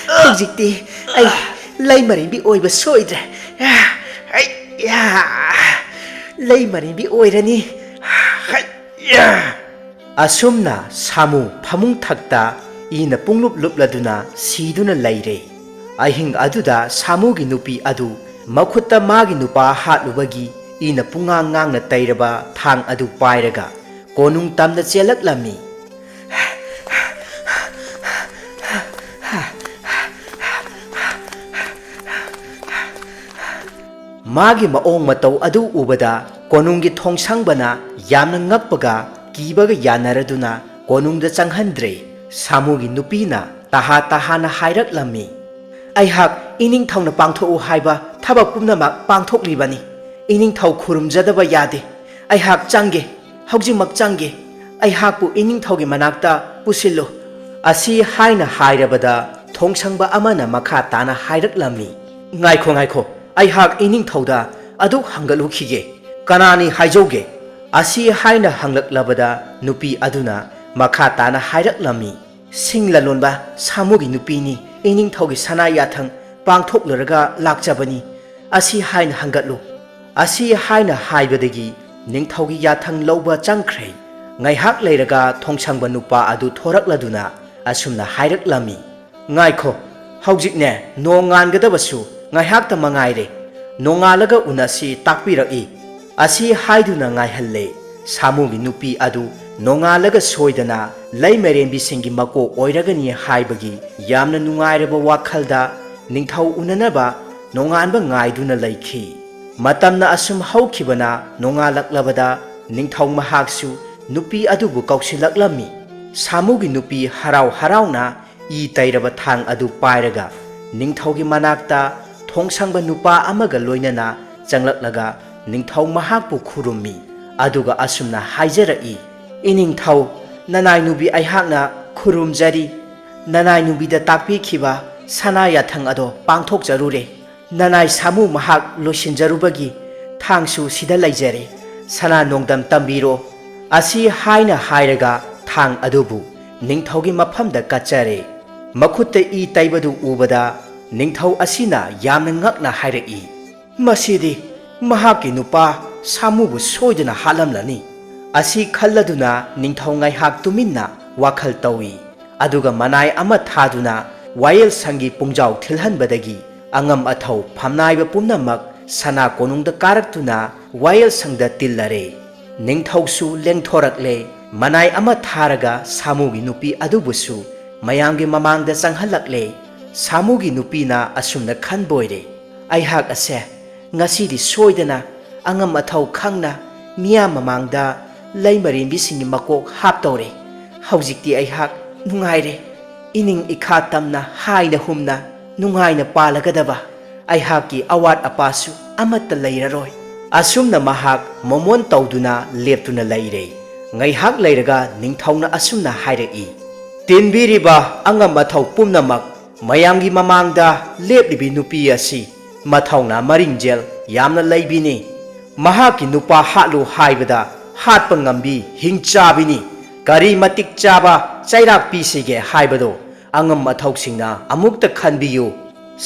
ꯍꯧꯖꯤꯛꯇꯤ ꯑꯩ ꯂꯩꯃꯔꯦꯝꯕꯤ ꯑꯣꯏꯕ ꯁꯣꯏꯗ꯭ꯔꯦ ꯂꯩꯃꯔꯦꯝꯕꯤ ꯑꯣꯏꯔꯅꯤ ꯑꯁꯨꯝꯅ ꯁꯥꯃꯨ ꯐꯃꯨꯡ ꯊꯛꯇ ꯏꯅ ꯄꯨꯡꯂꯨꯞ ꯂꯨꯞꯂꯗꯨꯅ ꯁꯤꯗꯨꯅ ꯂꯩꯔꯦ ꯑꯍꯤꯡ ꯑꯗꯨꯗ ꯁꯥꯃꯨꯒꯤ ꯅꯨꯄꯤ ꯑꯗꯨ ꯃꯈꯨꯠꯇ ꯃꯥꯒꯤ ꯅꯨꯄꯥ ꯍꯥꯠꯂꯨꯕꯒꯤ ꯏꯅ ꯄꯨꯡꯉꯥꯡ ꯉꯥꯡꯅ ꯇꯩꯔꯕ ꯊꯥꯡ ꯑꯗꯨ ꯄꯥꯏꯔꯒ ꯀꯣꯅꯨꯡ ꯇꯝꯅ ꯆꯦꯜꯂꯛꯂꯝꯃꯤ ꯃꯥꯒꯤ ꯃꯑꯣꯡ ꯃꯇꯧ ꯑꯗꯨ ꯎꯕꯗ ꯀꯣꯅꯨꯡꯒꯤ ꯊꯣꯡꯁꯪꯕꯅ ꯌꯥꯝꯅ ꯉꯛꯄꯒ ꯀꯤꯕꯒ ꯌꯥꯅꯔꯗꯨꯅ ꯀꯣꯅꯨꯡꯗ ꯆꯪꯍꯟꯗ꯭ꯔꯦ ꯁꯥꯃꯨꯒꯤ ꯅꯨꯄꯤꯅ ꯇꯍꯥ ꯇꯍꯥꯅ ꯍꯥꯏꯔꯛꯂꯝꯃꯤ ꯑꯩꯍꯥꯛ ꯏꯅꯤꯡꯊꯧꯅ ꯄꯥꯡꯊꯣꯛꯎ ꯍꯥꯏꯕ ꯊꯕꯛ ꯄꯨꯝꯅꯃꯛ ꯄꯥꯡꯊꯣꯛꯂꯤꯕꯅꯤ ꯏꯅꯤꯡꯊꯧ ꯈꯨꯔꯨꯝꯖꯗꯕ ꯌꯥꯗꯦ ꯑꯩꯍꯥꯛ ꯆꯪꯒꯦ ꯍꯧꯖꯤꯛꯃꯛ ꯆꯪꯒꯦ ꯑꯩꯍꯥꯛꯄꯨ ꯏꯅꯤꯡꯊꯧꯒꯤ ꯃꯅꯥꯛꯇ ꯄꯨꯁꯤꯜꯂꯨ ꯑꯁꯤ ꯍꯥꯏꯅ ꯍꯥꯏꯔꯕꯗ ꯊꯣꯡꯁꯪꯕ ꯑꯃꯅ ꯃꯈꯥ ꯇꯥꯅ ꯍꯥꯏꯔꯛꯂꯝꯃꯤ ꯉꯥꯏꯈꯣ ꯉꯥꯏꯈꯣ ꯑꯩꯍꯥꯛ ꯏꯅꯤꯡꯊꯧꯗ ꯑꯗꯨ ꯍꯪꯒꯠꯂꯨꯈꯤꯒꯦ ꯀꯅꯥꯅꯤ ꯍꯥꯏꯖꯧꯒꯦ ꯑꯁꯤ ꯍꯥꯏꯅ ꯍꯪꯂꯛꯂꯕꯗ ꯅꯨꯄꯤ ꯑꯗꯨꯅ ꯃꯈꯥ ꯇꯥꯅ ꯍꯥꯏꯔꯛꯂꯝꯃꯤ ꯁꯤꯡ ꯂꯂꯣꯟꯕ ꯁꯥꯃꯨꯒꯤ ꯅꯨꯄꯤꯅꯤ ꯏꯅꯤꯡꯊꯧꯒꯤ ꯁꯅꯥ ꯌꯥꯊꯪ ꯄꯥꯡꯊꯣꯛꯂꯨꯔꯒ ꯂꯥꯛꯆꯕꯅꯤ ꯑꯁꯤ ꯍꯥꯏꯅ ꯍꯪꯒꯠꯂꯨ ꯑꯁꯤ ꯍꯥꯏꯅ ꯍꯥꯏꯕꯗꯒꯤ ꯅꯤꯡꯊꯧꯒꯤ ꯌꯥꯊꯪ ꯂꯧꯕ ꯆꯪꯈ꯭ꯔꯦ ꯉꯥꯏꯍꯥꯛ ꯂꯩꯔꯒ ꯊꯣꯡꯁꯪꯕ ꯅꯨꯄꯥ ꯑꯗꯨ ꯊꯣꯔꯛꯂꯗꯨꯅ ꯑꯁꯨꯝꯅ ꯍꯥꯏꯔꯛꯂꯝꯃꯤ ꯉꯥꯏꯈꯣ ꯍꯧꯖꯤꯛꯅꯦ ꯅꯣꯡ ꯉꯥꯟꯒꯗꯕꯁꯨ ꯉꯥꯏꯍꯥꯛꯇ ꯃꯉꯥꯏꯔꯦ ꯅꯣꯡꯉꯥꯜꯂꯒ ꯎꯅꯁꯤ ꯇꯥꯛꯄꯤꯔꯛꯏ ꯑꯁꯤ ꯍꯥꯏꯗꯨꯅ ꯉꯥꯏꯍꯜꯂꯦ ꯁꯥꯃꯨꯒꯤ ꯅꯨꯄꯤ ꯑꯗꯨ ꯅꯣꯡꯉꯥꯜꯂꯒ ꯁꯣꯏꯗꯅ ꯂꯩꯃꯔꯦꯝꯕꯤꯁꯤꯡꯒꯤ ꯃꯀꯣꯛ ꯑꯣꯏꯔꯒꯅꯤ ꯍꯥꯏꯕꯒꯤ ꯌꯥꯝꯅ ꯅꯨꯡꯉꯥꯏꯔꯕ ꯋꯥꯈꯜꯗ ꯅꯤꯡꯊꯧ ꯎꯅꯅꯕ ꯅꯣꯡꯉꯥꯟꯕ ꯉꯥꯏꯗꯨꯅ ꯂꯩꯈꯤ ꯃꯇꯝꯅ ꯑꯁꯨꯝ ꯍꯧꯈꯤꯕꯅ ꯅꯣꯡꯉꯥꯜꯂꯛꯂꯕꯗ ꯅꯤꯡꯊꯧ ꯃꯍꯥꯛꯁꯨ ꯅꯨꯄꯤ ꯑꯗꯨꯕꯨ ꯀꯧꯁꯤꯜꯂꯛꯂꯝꯃꯤ ꯁꯥꯃꯨꯒꯤ ꯅꯨꯄꯤ ꯍꯔꯥꯎ ꯍꯔꯥꯎꯅ ꯏ ꯇꯩꯔꯕ ꯊꯥꯡ ꯑꯗꯨ ꯄꯥꯏꯔꯒ ꯅꯤꯡꯊꯧꯒꯤ ꯃꯅꯥꯛꯇ ꯊꯣꯡꯁꯪꯕ ꯅꯨꯄꯥ ꯑꯃꯒ ꯂꯣꯏꯅꯅ ꯆꯪꯂꯛꯂꯒ ꯅꯤꯡꯊꯧ ꯃꯍꯥꯛꯄꯨ ꯈꯨꯔꯨꯝꯃꯤ ꯑꯗꯨꯒ ꯑꯁꯨꯝꯅ ꯍꯥꯏꯖꯔꯛꯏ ꯏꯅꯤꯡꯊꯧ ꯅꯅꯥꯏꯅꯨꯕꯤ ꯑꯩꯍꯥꯛꯅ ꯈꯨꯔꯨꯝꯖꯔꯤ ꯅꯅꯥꯏꯅꯨꯕꯤꯗ ꯇꯥꯛꯄꯤꯈꯤꯕ ꯁꯅꯥ ꯌꯥꯊꯪ ꯑꯗꯣ ꯄꯥꯡꯊꯣꯛꯆꯔꯨꯔꯦ ꯅꯅꯥꯏ ꯁꯥꯃꯨ ꯃꯍꯥꯛ ꯂꯣꯏꯁꯤꯟꯖꯔꯨꯕꯒꯤ ꯊꯥꯡꯁꯨ ꯁꯤꯗ ꯂꯩꯖꯔꯦ ꯁꯅꯥ ꯅꯣꯡꯗꯝ ꯇꯝꯕꯤꯔꯣ ꯑꯁꯤ ꯍꯥꯏꯅ ꯍꯥꯏꯔꯒ ꯊꯥꯡ ꯑꯗꯨꯕꯨ ꯅꯤꯡꯊꯧꯒꯤ ꯃꯐꯝꯗ ꯀꯠꯆꯔꯦ ꯃꯈꯨꯠꯇ ꯏ ꯇꯩꯕꯗꯨ ꯎꯕꯗ ꯅꯤꯡꯊꯧ ꯑꯁꯤꯅ ꯌꯥꯝꯅ ꯉꯛꯅ ꯍꯥꯏꯔꯛꯏ ꯃꯁꯤꯗꯤ ꯃꯍꯥꯛꯀꯤ ꯅꯨꯄꯥ ꯁꯥꯃꯨꯕꯨ ꯁꯣꯏꯗꯅ ꯍꯥꯠꯂꯝꯂꯅꯤ ꯑꯁꯤ ꯈꯜꯂꯗꯨꯅ ꯅꯤꯡꯊꯧ ꯉꯥꯏꯍꯥꯛ ꯇꯨꯃꯤꯟꯅ ꯋꯥꯈꯜ ꯇꯧꯏ ꯑꯗꯨꯒ ꯃꯅꯥꯏ ꯑꯃ ꯊꯥꯗꯨꯅ ꯋꯥꯌꯦꯜꯁꯪꯒꯤ ꯄꯨꯡꯖꯥꯎ ꯊꯤꯜꯍꯟꯕꯗꯒꯤ ꯑꯉꯝ ꯑꯊꯧ ꯐꯝꯅꯥꯏꯕ ꯄꯨꯝꯅꯃꯛ ꯁꯅꯥ ꯀꯣꯅꯨꯡꯗ ꯀꯥꯔꯛꯇꯨꯅ ꯋꯥꯌꯦꯜꯁꯪꯗ ꯇꯤꯜꯂꯔꯦ ꯅꯤꯡꯊꯧꯁꯨ ꯂꯦꯡꯊꯣꯔꯛꯂꯦ ꯃꯅꯥꯏ ꯑꯃ ꯊꯥꯔꯒ ꯁꯥꯃꯨꯒꯤ ꯅꯨꯄꯤ ꯑꯗꯨꯕꯨꯁꯨ ꯃꯌꯥꯝꯒꯤ ꯃꯃꯥꯡꯗ ꯆꯪꯍꯜꯂꯛꯂꯦ ꯁꯥꯃꯨꯒꯤ ꯅꯨꯄꯤꯅ ꯑꯁꯨꯝꯅ ꯈꯟꯕꯣꯏꯔꯦ ꯑꯩꯍꯥꯛ ꯑꯁꯦ ꯉꯁꯤꯗꯤ ꯁꯣꯏꯗꯅ ꯑꯉꯝ ꯑꯊꯧ ꯈꯪꯅ ꯃꯤꯌꯥꯝ ꯃꯃꯥꯡꯗ ꯂꯩꯃꯔꯦꯝꯕꯤꯁꯤꯡꯒꯤ ꯃꯀꯣꯛ ꯍꯥꯞꯇꯧꯔꯦ ꯍꯧꯖꯤꯛꯇꯤ ꯑꯩꯍꯥꯛ ꯅꯨꯡꯉꯥꯏꯔꯦ ꯏꯅꯤꯡ ꯏꯈꯥ ꯇꯝꯅ ꯍꯥꯏꯅ ꯍꯨꯝꯅ ꯅꯨꯡꯉꯥꯏꯅ ꯄꯥꯜꯂꯒꯗꯕ ꯑꯩꯍꯥꯛꯀꯤ ꯑꯋꯥꯠ ꯑꯄꯥꯁꯨ ꯑꯃꯠꯇ ꯂꯩꯔꯔꯣꯏ ꯑꯁꯨꯝꯅ ꯃꯍꯥꯛ ꯃꯣꯃꯣꯟ ꯇꯧꯗꯨꯅ ꯂꯦꯞꯇꯨꯅ ꯂꯩꯔꯦ ꯉꯥꯏꯍꯥꯛ ꯂꯩꯔꯒ ꯅꯤꯡꯊꯧꯅ ꯑꯁꯨꯝꯅ ꯍꯥꯏꯔꯛꯏ ꯇꯤꯟꯕꯤꯔꯤꯕ ꯑꯉꯝ ꯑꯊꯧ ꯄꯨꯝꯅꯃꯛ ꯃꯌꯥꯝꯒꯤ ꯃꯃꯥꯡꯗ ꯂꯦꯞꯂꯤꯕꯤ ꯅꯨꯄꯤ ꯑꯁꯤ ꯃꯊꯧꯅꯥ ꯃꯔꯤꯡꯖꯦꯜ ꯌꯥꯝꯅ ꯂꯩꯕꯤꯅꯤ ꯃꯍꯥꯛꯀꯤ ꯅꯨꯄꯥ ꯍꯥꯠꯂꯨ ꯍꯥꯏꯕꯗ ꯍꯥꯠꯄ ꯉꯝꯕꯤ ꯍꯤꯡꯆꯥꯕꯤꯅꯤ ꯀꯔꯤ ꯃꯇꯤꯛ ꯆꯥꯕ ꯆꯩꯔꯥꯛ ꯄꯤꯁꯤꯒꯦ ꯍꯥꯏꯕꯗꯣ ꯑꯉꯝ ꯑꯊꯧꯁꯤꯡꯅ ꯑꯃꯨꯛꯇ ꯈꯟꯕꯤꯌꯨ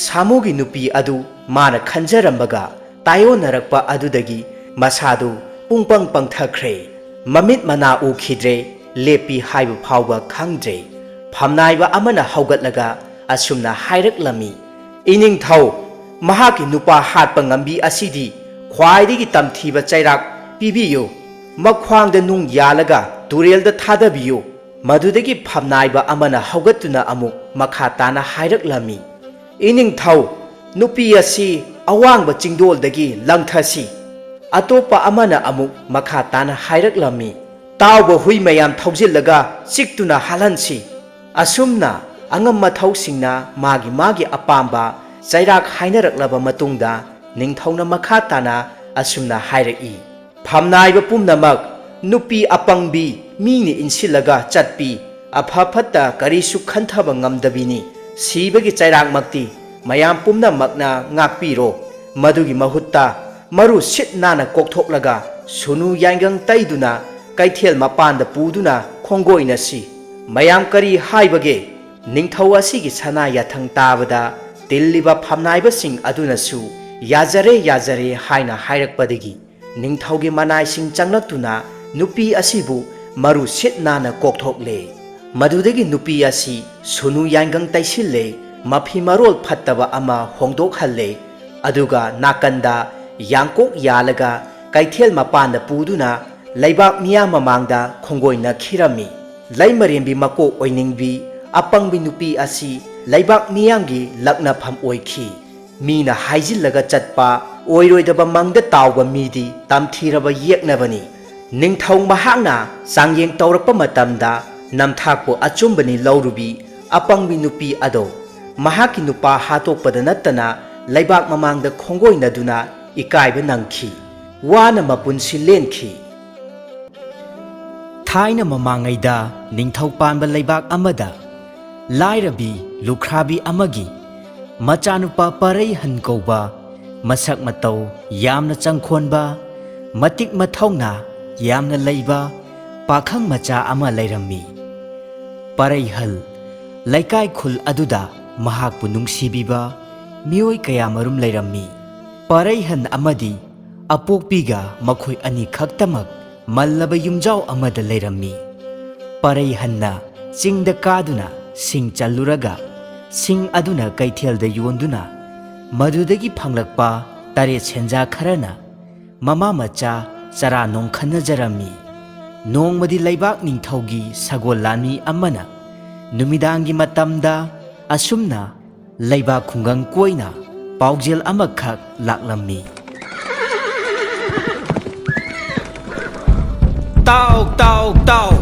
ꯁꯥꯃꯨꯒꯤ ꯅꯨꯄꯤ ꯑꯗꯨ ꯃꯥꯅ ꯈꯟꯖꯔꯝꯕꯒ ꯇꯥꯌꯣꯟꯅꯔꯛꯄ ꯑꯗꯨꯗꯒꯤ ꯃꯁꯥꯗꯨ ꯄꯨꯡꯄꯪ ꯄꯪꯊꯈ꯭ꯔꯦ ꯃꯃꯤꯠ ꯃꯅꯥ ꯎꯈꯤꯗ꯭ꯔꯦ ꯂꯦꯞꯄꯤ ꯍꯥꯏꯕ ꯐꯥꯎꯕ ꯈꯪꯗ꯭ꯔꯦ ꯐꯝꯅꯥꯏꯕ ꯑꯃꯅ ꯍꯧꯒꯠꯂꯒ ꯑꯁꯨꯝꯅ ꯍꯥꯏꯔꯛꯂꯝꯃꯤ ꯏꯅꯤꯡꯊꯧ ꯃꯍꯥꯛꯀꯤ ꯅꯨꯄꯥ ꯍꯥꯠꯄ ꯉꯝꯕꯤ ꯑꯁꯤꯗꯤ ꯈ꯭ꯋꯥꯏꯗꯒꯤ ꯇꯝꯊꯤꯕ ꯆꯩꯔꯥꯛ ꯄꯤꯕꯤꯌꯨ ꯃꯈ꯭ꯋꯥꯡꯗ ꯅꯨꯡ ꯌꯥꯜꯂꯒ ꯇꯨꯔꯦꯜꯗ ꯊꯥꯗꯕꯤꯌꯨ ꯃꯗꯨꯗꯒꯤ ꯐꯝꯅꯥꯏꯕ ꯑꯃꯅ ꯍꯧꯒꯠꯇꯨꯅ ꯑꯃꯨꯛ ꯃꯈꯥ ꯇꯥꯅ ꯍꯥꯏꯔꯛꯂꯝꯃꯤ ꯏꯅꯤꯡꯊꯧ ꯅꯨꯄꯤ ꯑꯁꯤ ꯑꯋꯥꯡꯕ ꯆꯤꯡꯗꯣꯜꯗꯒꯤ ꯂꯪꯊꯁꯤ ꯑꯇꯣꯞꯄ ꯑꯃꯅ ꯑꯃꯨꯛ ꯃꯈꯥ ꯇꯥꯅ ꯍꯥꯏꯔꯛꯂꯝꯃꯤ ꯇꯥꯎꯕ ꯍꯨꯏ ꯃꯌꯥꯝ ꯊꯧꯖꯤꯜꯂꯒ ꯆꯤꯛꯇꯨꯅ ꯍꯥꯠꯍꯟꯁꯤ ꯑꯁꯨꯝꯅ angam mathausingna magi apamba chairak hainaraklaba matungda ningthauna makha tana asumna hairaki phamnaiba pumnamak nupi apangbi mini insilaga chatpi apha phatta karisu khanthaba ngamdabini sibagi chairak makti mayam pumnamakna ngakpiro madugi mahutta maru sit nana kokthoklaga sunu yangang taiduna kaithel mapanda puduna khongoina si mayam kari haibage ningthau asigi sana yathang tabada tilliba phamnaiba sing aduna su yajare haina hairakpadagi ningthaugi manai sing changlaktuna nupi asibu maru sit nana kokthokle madudagi nupi asi sunu yangang taisille mafi marol phattaba ama hongdok halle aduga nakanda yangkok yalaga kaithel mapanda puduna laibak miya mamangda khongoina khirami laimarembi mako oiningbi apangbi nupi asi laibak miyamgi lakna pham oikhi mina haijillaga chatpa oiroidaba mangda tawba midi tamthiraba yeknabani ningthau mahakna sangyeng tawrakpa matamda namthakpo achumbani laurubi apangbi nupi ado mahaki nupa hatokpada nattana laibak mamangda khongoinaduna ikaiba nangkhi wana mapunsi lenkhi thaina mamangaida ningthau panba laibak amada lairabi lukhrabi amagi machanupa parei hankauba masak matau yamna changkhonba matik mathauna yamna leiba pakhang macha ama leirammi parei hal laikai khul aduda mahakpu nungsibiba mioi kaya marum leirammi parei han amadi apokpiga makhoi ani khaktamak mallaba yumjau amada leirammi parei hanna chingda kaduna sing challuraga sing aduna kaithelda yonduna madudagi phanglakpa tare chenja kharana mama macha chara nong khannajarami nongmadi laibak ningthaugi sagol lani amana numidangi matamda asumna laibak khungang koina paujel amakhak laklammi tau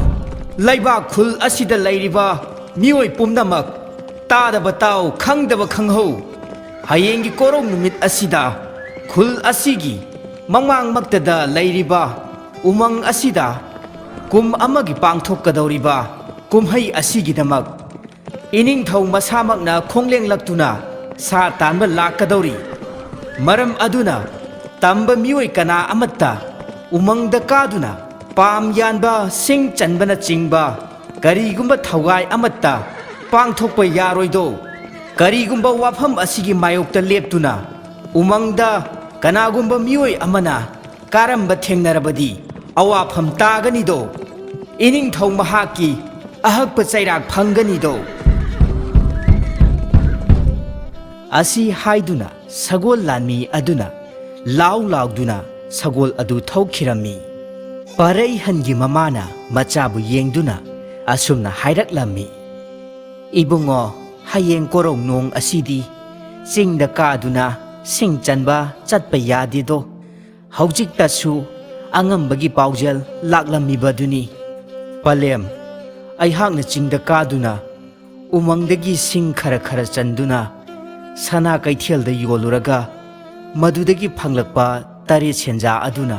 laibak khul asida lairiba mioi pumnamak tadaba tau khangdaba khanghau hayengi korong numit asida khul asigi mangmang maktada lairiba umang asida kum amagi pangthokkadawriba kumhai asigi damak ining thau masamakna khongleng laktuna sa tanba lakkadawri maram aduna tamba mioi kana amatta umangda kaduna pam yanba sing chanbana chingba karigumba thawai amatta pangthokpa yaroido karigumba wafam asigi mayokta leptuna umangda kanagumba mioi amana karamba thengnarabadi awafam taganido ining thau mahaki ahakpa chairak phanganido asi haiduna sagol lanmi aduna lauduna sagol adu thaukhirami parei hangi mamana machabu yengduna asumna hairaklammi ibungo hayeng korong nong asidi singda kaduna sing chanba chatpa yadido haujik tasu angambagi paujel laklammi baduni palem aihakna chingda kaduna umangdagi sing khara chanduna sana kaithelda yoluraga madudagi phanglakpa tare chenja aduna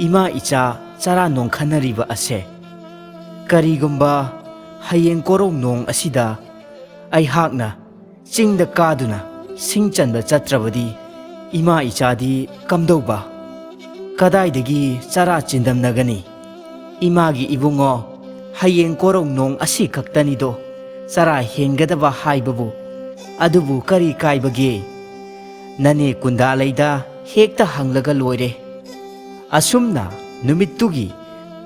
ima icha chara nong khanariba ase karigumba hayeng korong nong asida aihakna chingda kaduna singchanba chatrabadi ima ichadi kamdauba kadaidagi chara chindamnagani imagi ibungo hayeng korong nong asi kaktanido chara hengadaba haibabu adubu kari kaibage nane kundalaida hekta hanglaga loire asumna numittugi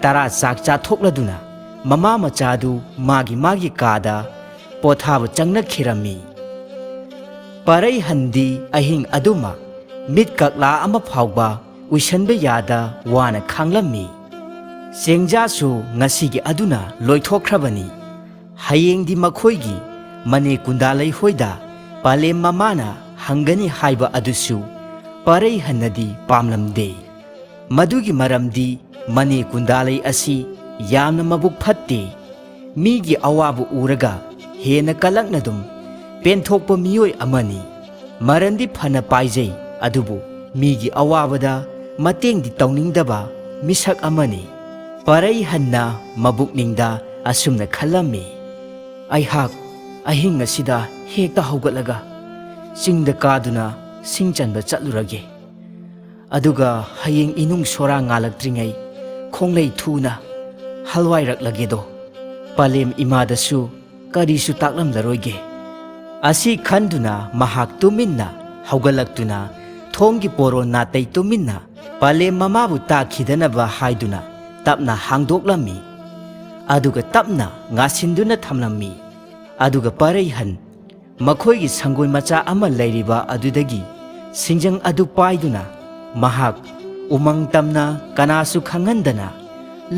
tara chak chathokladuna mama machadu magi kada pothaba changnakhirami parei handi ahing aduma mit kakla ama phawba uisanba yada wana khanglammi sengjasu ngasigi aduna loithokhrabani hayengdi makhoigi mane kundalai hoida palem mamana hangani haiba adusu parei hannadi pamlamde madugi maramdi mane kundalai asi yamna mabuk phatte migi awabu uraga ꯍꯦꯟꯅ ꯀꯜꯂꯛꯅꯗꯨꯝ ꯄꯦꯟꯊꯣꯛꯄ ꯃꯤꯑꯣꯏ ꯑꯃꯅꯤ꯫ ꯃꯔꯟꯗꯤ ꯐꯅ ꯄꯥꯏꯖꯩ ꯑꯗꯨꯕꯨ ꯃꯤꯒꯤ ꯑꯋꯥꯕꯗ ꯃꯇꯦꯡꯗꯤ ꯇꯧꯅꯤꯡꯗꯕ ꯃꯤꯁꯛ ꯑꯃꯅꯤ꯫ ꯄꯔꯩꯍꯟꯅ ꯃꯕꯨꯛꯅꯤꯡꯗ ꯑꯁꯨꯝꯅ ꯈꯜꯂꯝꯃꯤ, ꯑꯩꯍꯥꯛ ꯑꯍꯤꯡ ꯑꯁꯤꯗ ꯍꯦꯛꯇ ꯍꯧꯒꯠꯂꯒ ꯆꯤꯡꯗ ꯀꯥꯗꯨꯅ ꯁꯤꯡ ꯆꯟꯕ ꯆꯠꯂꯨꯔꯒꯦ꯫ ꯑꯗꯨꯒ ꯍꯌꯦꯡ ꯏꯅꯨꯡ ꯁꯣꯔꯥ ꯉꯥꯜꯂꯛꯇ꯭ꯔꯤꯉꯩ ꯈꯣꯡꯂꯩ ꯊꯨꯅ ꯍꯜꯋꯥꯏꯔꯛꯂꯒꯦꯗꯣ꯫ ꯄꯂꯦꯝ ꯏꯃꯥꯗꯁꯨ ꯀꯔꯤꯁꯨ ꯇꯥꯛꯂꯝꯂꯔꯣꯏꯒꯦ꯫ ꯑꯁꯤ ꯈꯟꯗꯨꯅ ꯃꯍꯥꯛ ꯇꯨꯃꯤꯟꯅ ꯍꯧꯒꯠꯂꯛꯇꯨꯅ ꯊꯣꯡꯒꯤ ꯄꯣꯔꯣꯟ ꯅꯥꯇꯩ ꯇꯨꯃꯤꯟꯅ ꯄꯂꯦꯝ ꯃꯃꯥꯕꯨ ꯇꯥꯈꯤꯗꯅꯕ ꯍꯥꯏꯗꯨꯅ ꯇꯞꯅ ꯍꯥꯡꯗꯣꯛꯂꯝꯃꯤ꯫ ꯑꯗꯨꯒ ꯇꯞꯅ ꯉꯥꯁꯤꯟꯗꯨꯅ ꯊꯝꯂꯝꯃꯤ꯫ ꯑꯗꯨꯒ ꯄꯔꯩꯍꯟ ꯃꯈꯣꯏꯒꯤ ꯁꯪꯒꯣꯏ ꯃꯆꯥ ꯑꯃ ꯂꯩꯔꯤꯕ ꯑꯗꯨꯗꯒꯤ ꯁꯤꯡꯖꯪ ꯑꯗꯨ ꯄꯥꯏꯗꯨꯅ ꯃꯍꯥꯛ ꯎꯃꯪ ꯇꯝꯅ ꯀꯅꯥꯁꯨ ꯈꯪꯍꯟꯗꯅ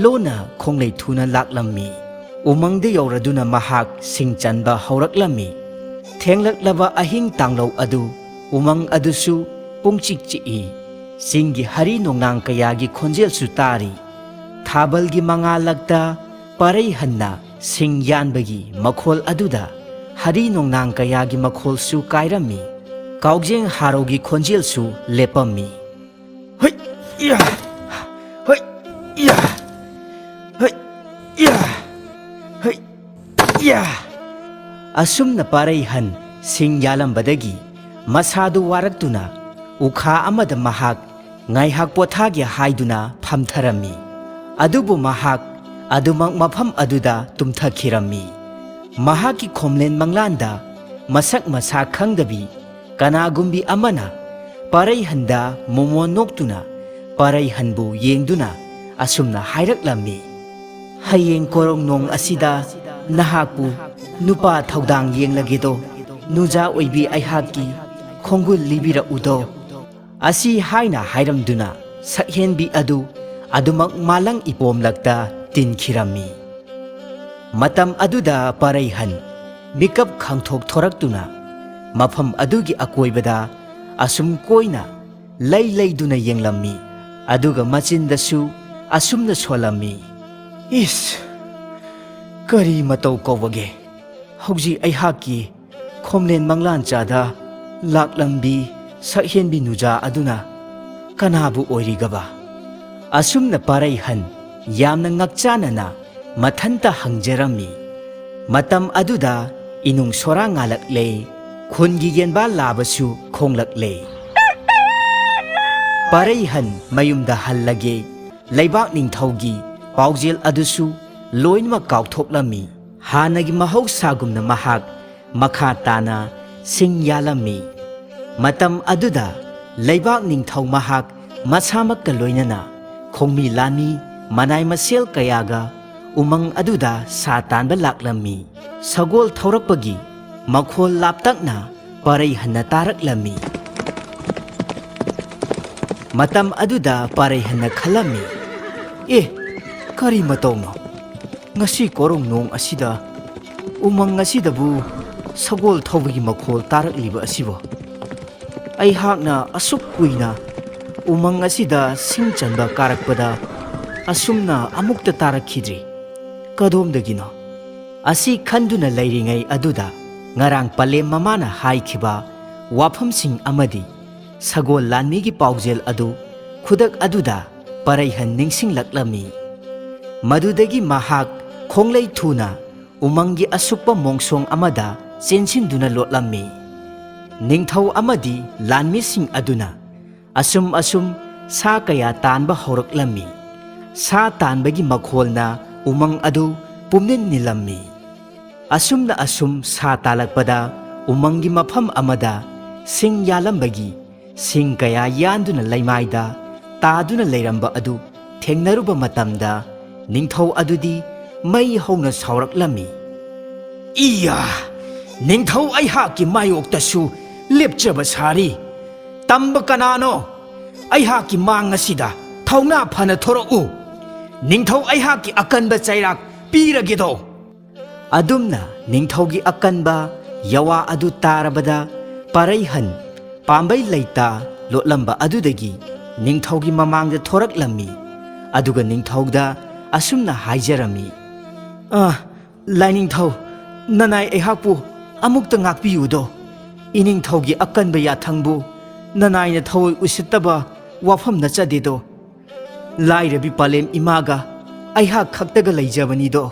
ꯂꯣꯟꯅ ꯈꯣꯡꯂꯩ ꯊꯨꯅ ꯂꯥꯛꯂꯝꯃꯤ꯫ ꯎꯃꯪꯗ ꯌꯧꯔꯗꯨꯅ ꯃꯍꯥꯛ ꯁꯤꯡ ꯆꯟꯕ ꯍꯧꯔꯛꯂꯝꯃꯤ꯫ ꯊꯦꯡꯂꯛꯂꯕ ꯑꯍꯤꯡ ꯇꯥꯡꯂꯧ ꯑꯗꯨ ꯎꯃꯪ ꯑꯗꯨꯁꯨ ꯄꯨꯡꯆꯤꯛ ꯆꯤꯛꯏ꯫ ꯆꯤꯡꯒꯤ ꯍꯔꯤ ꯅꯣꯡꯅꯥꯡ ꯀꯌꯥꯒꯤ ꯈꯣꯟꯖꯦꯜꯁꯨ ꯇꯥꯔꯤ꯫ ꯊꯥꯕꯜꯒꯤ ꯃꯉꯥꯜꯂꯛꯇ ꯄꯔꯩꯍꯟꯅ ꯁꯤꯡ ꯌꯥꯟꯕꯒꯤ ꯃꯈꯣꯜ ꯑꯗꯨꯗ ꯍꯔꯤ ꯅꯣꯡꯅꯥꯡ ꯀꯌꯥꯒꯤ ꯃꯈꯣꯜꯁꯨ ꯀꯥꯏꯔꯝꯃꯤ꯫ ꯀꯥꯎꯖꯦꯡ ꯍꯥꯔꯧꯒꯤ ꯈꯣꯟꯖꯦꯜꯁꯨ ꯂꯦꯞꯄꯝꯃꯤ꯫ ꯍꯣꯏ ꯏꯌꯥ ꯍꯣꯏ ꯏꯌꯥ ꯍꯣꯏ ꯏꯌꯥ ꯍꯣꯏ ꯏꯌꯥ ꯑꯁꯨꯝꯅ ꯄꯔꯩꯍꯟ ꯁꯤꯡ ꯌꯥꯜꯂꯝꯕꯗꯒꯤ ꯃꯁꯥꯗꯨ ꯋꯥꯔꯛꯇꯨꯅ ꯎꯈꯥ ꯑꯃꯗ ꯃꯍꯥꯛ ꯉꯥꯏꯍꯥꯛ ꯄꯣꯊꯥꯒꯦ ꯍꯥꯏꯗꯨꯅ ꯐꯝꯊꯔꯝꯃꯤ꯫ ꯑꯗꯨꯕꯨ ꯃꯍꯥꯛ ꯑꯗꯨꯃꯛ ꯃꯐꯝ ꯑꯗꯨꯗ ꯇꯨꯝꯊꯈꯤꯔꯝꯃꯤ꯫ ꯃꯍꯥꯛꯀꯤ ꯈꯣꯝꯂꯦꯟ ꯃꯪꯂꯥꯟꯗ ꯃꯁꯛ ꯃꯁꯥ ꯈꯪꯗꯕꯤ ꯀꯅꯥꯒꯨꯝꯕꯤ ꯑꯃꯅ ꯄꯔꯩꯍꯟꯗ ꯃꯣꯃꯣꯟ ꯅꯣꯛꯇꯨꯅ ꯄꯔꯩꯍꯟꯕꯨ ꯌꯦꯡꯗꯨꯅ ꯑꯁꯨꯝꯅ ꯍꯥꯏꯔꯛꯂꯝꯃꯤ, ꯍꯌꯦꯡ ꯀꯣꯔꯣꯡꯅꯣꯡ ꯑꯁꯤꯗ ꯅꯍꯥꯛꯄꯨ ꯅꯨꯄꯥ ꯊꯧꯗꯥꯡ ꯌꯦꯡꯂꯒꯦꯗꯣ꯫ ꯅꯨꯖꯥ ꯑꯣꯏꯕꯤ ꯑꯩꯍꯥꯛꯀꯤ ꯈꯣꯡꯒꯨꯜ ꯂꯤꯕꯤꯔꯛꯎꯗꯣ꯫ ꯑꯁꯤ ꯍꯥꯏꯅ ꯍꯥꯏꯔꯝꯗꯨꯅ ꯁꯛꯍꯦꯟꯕꯤ ꯑꯗꯨ ꯑꯗꯨꯃꯛ ꯃꯥꯂꯪ ꯏꯄꯣꯝꯂꯛꯇ ꯇꯤꯟꯈꯤꯔꯝꯃꯤ꯫ ꯃꯇꯝ ꯑꯗꯨꯗ ꯄꯔꯩꯍꯟ ꯃꯤꯀꯞ ꯈꯪꯊꯣꯛꯊꯣꯔꯛꯇꯨꯅ ꯃꯐꯝ ꯑꯗꯨꯒꯤ ꯑꯀꯣꯏꯕꯗ ꯑꯁꯨꯝ ꯀꯣꯏꯅ ꯂꯩ ꯂꯩꯗꯨꯅ ꯌꯦꯡꯂꯝꯃꯤ꯫ ꯑꯗꯨꯒ ꯃꯆꯤꯟꯗꯁꯨ ꯑꯁꯨꯝꯅ ꯁꯣꯜꯂꯝꯃꯤ, ꯏꯁ ꯀꯔꯤ ꯃꯇꯧ ꯀꯧꯕꯒꯦ ꯍꯧꯖꯤꯛ ꯑꯩꯍꯥꯛꯀꯤ ꯈꯣꯝꯂꯦꯟ ꯃꯪꯂꯥꯟꯆꯥꯗ ꯂꯥꯛꯂꯝꯕꯤ ꯁꯛꯍꯦꯟꯕꯤ ꯅꯨꯖꯥ ꯑꯗꯨꯅ ꯀꯅꯥꯕꯨ ꯑꯣꯏꯔꯤꯒꯕ? ꯑꯁꯨꯝꯅ ꯄꯔꯩꯍꯟ ꯌꯥꯝꯅ ꯉꯛꯆꯥꯅꯅ ꯃꯊꯟꯇ ꯍꯪꯖꯔꯝꯃꯤ꯫ ꯃꯇꯝ ꯑꯗꯨꯗ ꯏꯅꯨꯡ ꯁꯣꯔꯥ ꯉꯥꯜꯂꯛꯂꯦ꯫ ꯈꯨꯟꯒꯤ ꯌꯦꯟꯕꯥ ꯂꯥꯕꯁꯨ ꯈꯣꯡꯂꯛꯂꯦ꯫ ꯄꯔꯩꯍꯟ ꯃꯌꯨꯝꯗ ꯍꯜꯂꯒꯦ ꯂꯩꯕꯥꯛ ꯅꯤꯡꯊꯧꯒꯤ ꯄꯥꯎꯖꯦꯜ ꯑꯗꯨꯁꯨ ꯂꯣꯏꯅꯃꯛ ꯀꯥꯎꯊꯣꯛꯂꯝꯃꯤ꯫ ꯍꯥꯟꯅꯒꯤ ꯃꯍꯧꯁꯥꯒꯨꯝꯅ ꯃꯍꯥꯛ ꯃꯈꯥ ꯇꯥꯅ ꯁꯤꯡ ꯌꯥꯜꯂꯝꯃꯤ꯫ ꯃꯇꯝ ꯑꯗꯨꯗ ꯂꯩꯕꯥꯛ ꯅꯤꯡꯊꯧ ꯃꯍꯥꯛ ꯃꯁꯥꯃꯛꯀ ꯂꯣꯏꯅꯅ ꯈꯣꯡꯃꯤ ꯂꯥꯟꯃꯤ ꯃꯅꯥꯏ ꯃꯁꯦꯜ ꯀꯌꯥꯒ ꯎꯃꯪ ꯑꯗꯨꯗ ꯁꯥ ꯇꯥꯟꯕ ꯂꯥꯛꯂꯝꯃꯤ꯫ ꯁꯒꯣꯜ ꯊꯧꯔꯛꯄꯒꯤ ꯃꯈꯣꯜ ꯂꯥꯞꯇꯛꯅ ꯄꯔꯩꯍꯟꯅ ꯇꯥꯔꯛꯂꯝꯃꯤ꯫ ꯃꯇꯝ ꯑꯗꯨꯗ ꯄꯔꯩꯍꯟꯅ ꯈꯜꯂꯝꯃꯤ, ꯀꯔꯤ ꯃꯇꯧꯅꯣ ꯉꯁꯤ ꯀꯣꯔꯣꯡꯅꯣꯡ ꯑꯁꯤꯗ ꯎꯃꯪ ꯑꯁꯤꯗꯕꯨ ꯁꯒꯣꯜ ꯊꯧꯕꯒꯤ ꯃꯈꯣꯜ ꯇꯥꯔꯛꯂꯤꯕ ꯑꯁꯤꯕꯣ? ꯑꯩꯍꯥꯛꯅ ꯑꯁꯨꯛ ꯀꯨꯏꯅ ꯎꯃꯪ ꯑꯁꯤꯗ ꯁꯤꯡ ꯆꯟꯕ ꯀꯥꯔꯛꯄꯗ ꯑꯁꯨꯝꯅ ꯑꯃꯨꯛꯇ ꯇꯥꯔꯛꯈꯤꯗ꯭ꯔꯤ꯫ ꯀꯗꯣꯝꯗꯒꯤꯅꯣ? ꯑꯁꯤ ꯈꯟꯗꯨꯅ ꯂꯩꯔꯤꯉꯩ ꯑꯗꯨꯗ ꯉꯔꯥꯡ ꯄꯂꯦꯝ ꯃꯃꯥꯅ ꯍꯥꯏꯈꯤꯕ ꯋꯥꯐꯝꯁꯤꯡ ꯑꯃꯗꯤ ꯁꯒꯣꯜ ꯂꯥꯟꯃꯤꯒꯤ ꯄꯥꯎꯖꯦꯜ ꯑꯗꯨ ꯈꯨꯗꯛ ꯑꯗꯨꯗ ꯄꯔꯩꯍꯟ ꯅꯤꯡꯁꯤꯡꯂꯛꯂꯝꯃꯤ꯫ ꯃꯗꯨꯗꯒꯤ ꯃꯍꯥꯛ ꯈꯣꯡꯂꯩ ꯊꯨꯅ ꯎꯃꯪꯒꯤ ꯑꯁꯨꯛꯄ ꯃꯣꯡꯁꯣꯡ ꯑꯃꯗ ꯆꯦꯟꯁꯤꯟꯗꯨꯅ ꯂꯣꯠꯂꯝꯃꯤ꯫ ꯅꯤꯡꯊꯧ ꯑꯃꯗꯤ ꯂꯥꯟꯃꯤꯁꯤꯡ ꯑꯗꯨꯅ ꯑꯁꯨꯝ ꯁꯥ ꯀꯌꯥ ꯇꯥꯟꯕ ꯍꯧꯔꯛꯂꯝꯃꯤ꯫ ꯁꯥ ꯇꯥꯟꯕꯒꯤ ꯃꯈꯣꯜꯅ ꯎꯃꯪ ꯑꯗꯨ ꯄꯨꯝꯅꯤꯟ ꯅꯤꯜꯂꯝꯃꯤ꯫ ꯑꯁꯨꯝꯅ ꯁꯥ ꯇꯥꯜꯂꯛꯄꯗ ꯎꯃꯪꯒꯤ ꯃꯐꯝ ꯑꯃꯗ ꯁꯤꯡ ꯌꯥꯜꯂꯝꯕꯒꯤ ꯁꯤꯡ ꯀꯌꯥ ꯌꯥꯟꯗꯨꯅ ꯂꯩꯃꯥꯏꯗ ꯇꯥꯗꯨꯅ ꯂꯩꯔꯝꯕ ꯑꯗꯨ ꯊꯦꯡꯅꯔꯨꯕ ꯃꯇꯝꯗ ꯅꯤꯡꯊꯧ ꯑꯗꯨꯗꯤ ꯃꯩ ꯍꯧꯅ ꯁꯥꯎꯔꯛꯂꯝꯃꯤ꯫ ꯏꯌꯥ! ꯅꯤꯡꯊꯧ ꯑꯩꯍꯥꯛꯀꯤ ꯃꯥꯌꯣꯛꯇꯁꯨ ꯂꯦꯞꯆꯕ ꯁꯥꯔꯤ! ꯇꯝꯕ ꯀꯅꯥꯅꯣ? ꯑꯩꯍꯥꯛꯀꯤ ꯃꯥꯡ ꯑꯁꯤꯗ ꯊꯧꯅꯥ ꯐꯅ ꯊꯣꯔꯛꯎ! ꯅꯤꯡꯊꯧ ꯑꯩꯍꯥꯛꯀꯤ ꯑꯀꯟꯕ ꯆꯩꯔꯥꯛ ꯄꯤꯔꯒꯦꯗꯣ! ꯑꯗꯨꯝꯅ ꯅꯤꯡꯊꯧꯒꯤ ꯑꯀꯟꯕ ꯌꯋꯥ ꯑꯗꯨ ꯇꯥꯔꯕꯗ ꯄꯔꯩꯍꯟ ꯄꯥꯝꯕꯩ ꯂꯩꯇꯥ ꯂꯣꯠꯂꯝꯕ ꯑꯗꯨꯗꯒꯤ ꯅꯤꯡꯊꯧꯒꯤ ꯃꯃꯥꯡꯗ ꯊꯣꯔꯛꯂꯝꯃꯤ꯫ ꯑꯗꯨꯒ ꯅꯤꯡꯊꯧꯗ ꯑꯁꯨꯝꯅ ꯍꯥꯏꯖꯔꯝꯃꯤ, ꯂꯥꯏꯅꯤꯡꯊꯧ, nanay aihakpu amukta ngakpiyudo. Iningthaugi akanba yathangbu nanayna thawoi usittaba wafam na chadedo. Lairabi palem imaga aihak khaktaga leijabanido.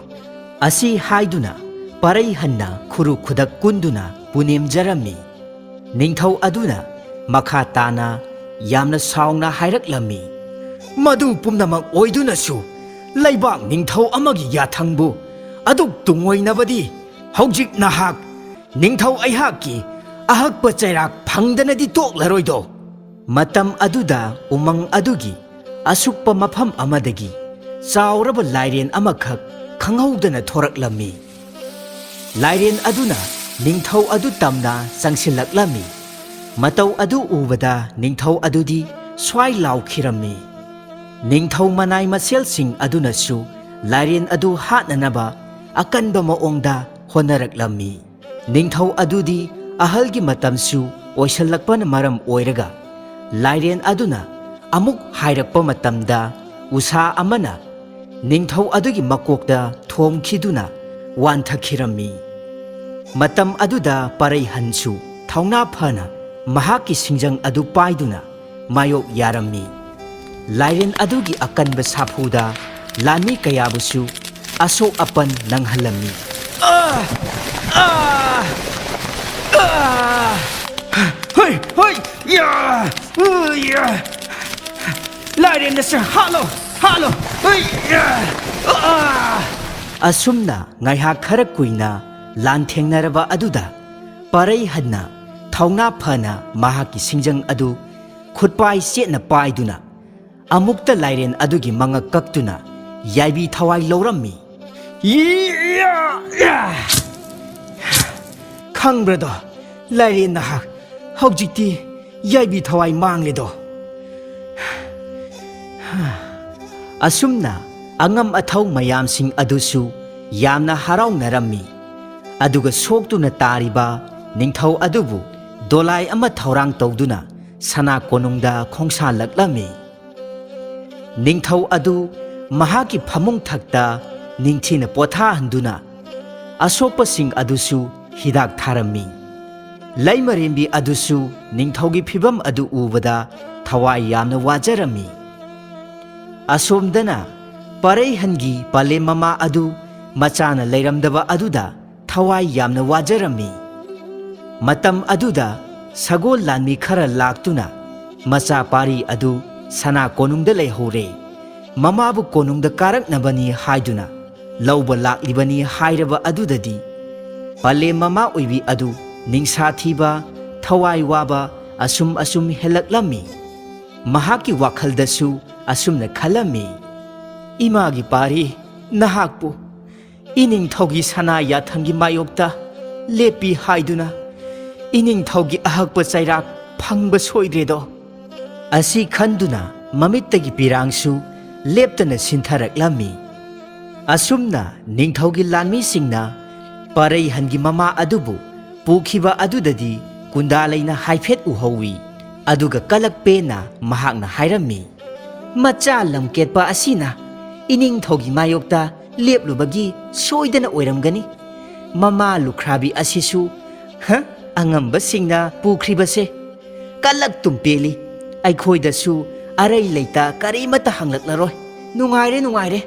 Asi haiduna parai hanna khuru khudak kunduna punem jarami. Ningthau aduna makha tana yamna saungna hairaklammi. Madu pumnamak oidunasu laibak ningthau amagi yathangbu aduk tungoinabadi haujik nahak ningthau aihakki ahakpa chairak phangdanadi toklaroido. Matam aduda umang adugi asukpa mafam amadagi chauraba lairen amakhak khanghaudana thoraklammi. Lairen aduna ningthau adu tamna changsillaklami. Matau adu ubada ningthau adudi swai laukhirammi. Ningthau manai maselsing adunasu lairen adu hatnanaba akanba maongda honaraklami. Ningthau adudi ahalgi matamsu oisallakpana maram oiraga lairen aduna amuk hairakpa matamda usa amana ningthau adugi makokda thomkhiduna wanthakhirammi. Matam aduda parai hansu thauna phana mahaki singjang adu paiduna mayok yarammi. Lairen adugi akanba saphuda lani kayabusu asok apan nanghalammi. Hoi hoi ya ya lairen na sir halo halo hoi ya asumna ngaihak khara kuina lanthengnaraba aduda parai hanna thauna phana mahaki singjang adu khutpai setna paiduna amukta lairen adugi manga kaktuna yaibi thawai laurammi. Khangrado lairen nahak haujikti yaibi thawai mangledo. Asumna angam athau mayamsing adusu yamna haraungnarammi. Aduga soktuna tariba ningthau adubu dolai ama thaurang tawduna sana konungda khongsalaklammi. Ningthau adu mahaki phamung thakta ningthina potha handuna asopasing adusu hidak tharammi. Laimarembi adusu ningthaugi phibam adu ubada thawai yamna wajarammi. Asomdana parai hangi pale mama adu machana leiramdaba aduda thawai yamna wajarammi. Matam aduda sagol lanmi khara laktuna macha pari adu sana konungda leihore. Mamabu konungda karaknabani haiduna lauba laklibani hairaba adudadi pale mama oibi adu ningsha thiba thawai waba asum helaklammi. Mahaki wakhaldasu asumna khalammi. Imagi pari nahakpu ining thogi sana yathangi mayokta lepi haiduna ining thogi ahakpa chairak phangba soidredo. Asi khanduna mamittagi pirangsu leptana sintharaklammi. Asumna ningthaugi lanmi singna parai hangi mama adubu pukhiba adudadi kundalaina haifet uhawi aduga kalakpena mahakna hairammi. Macha lamketpa asina iningthaugi mayokta leplubagi soidana oiramgani. Mama lukhrabi asisu angamba singna pukribase kalak tumpeli aikhoidasu arai leita karimata hanglaklaroi nungaire.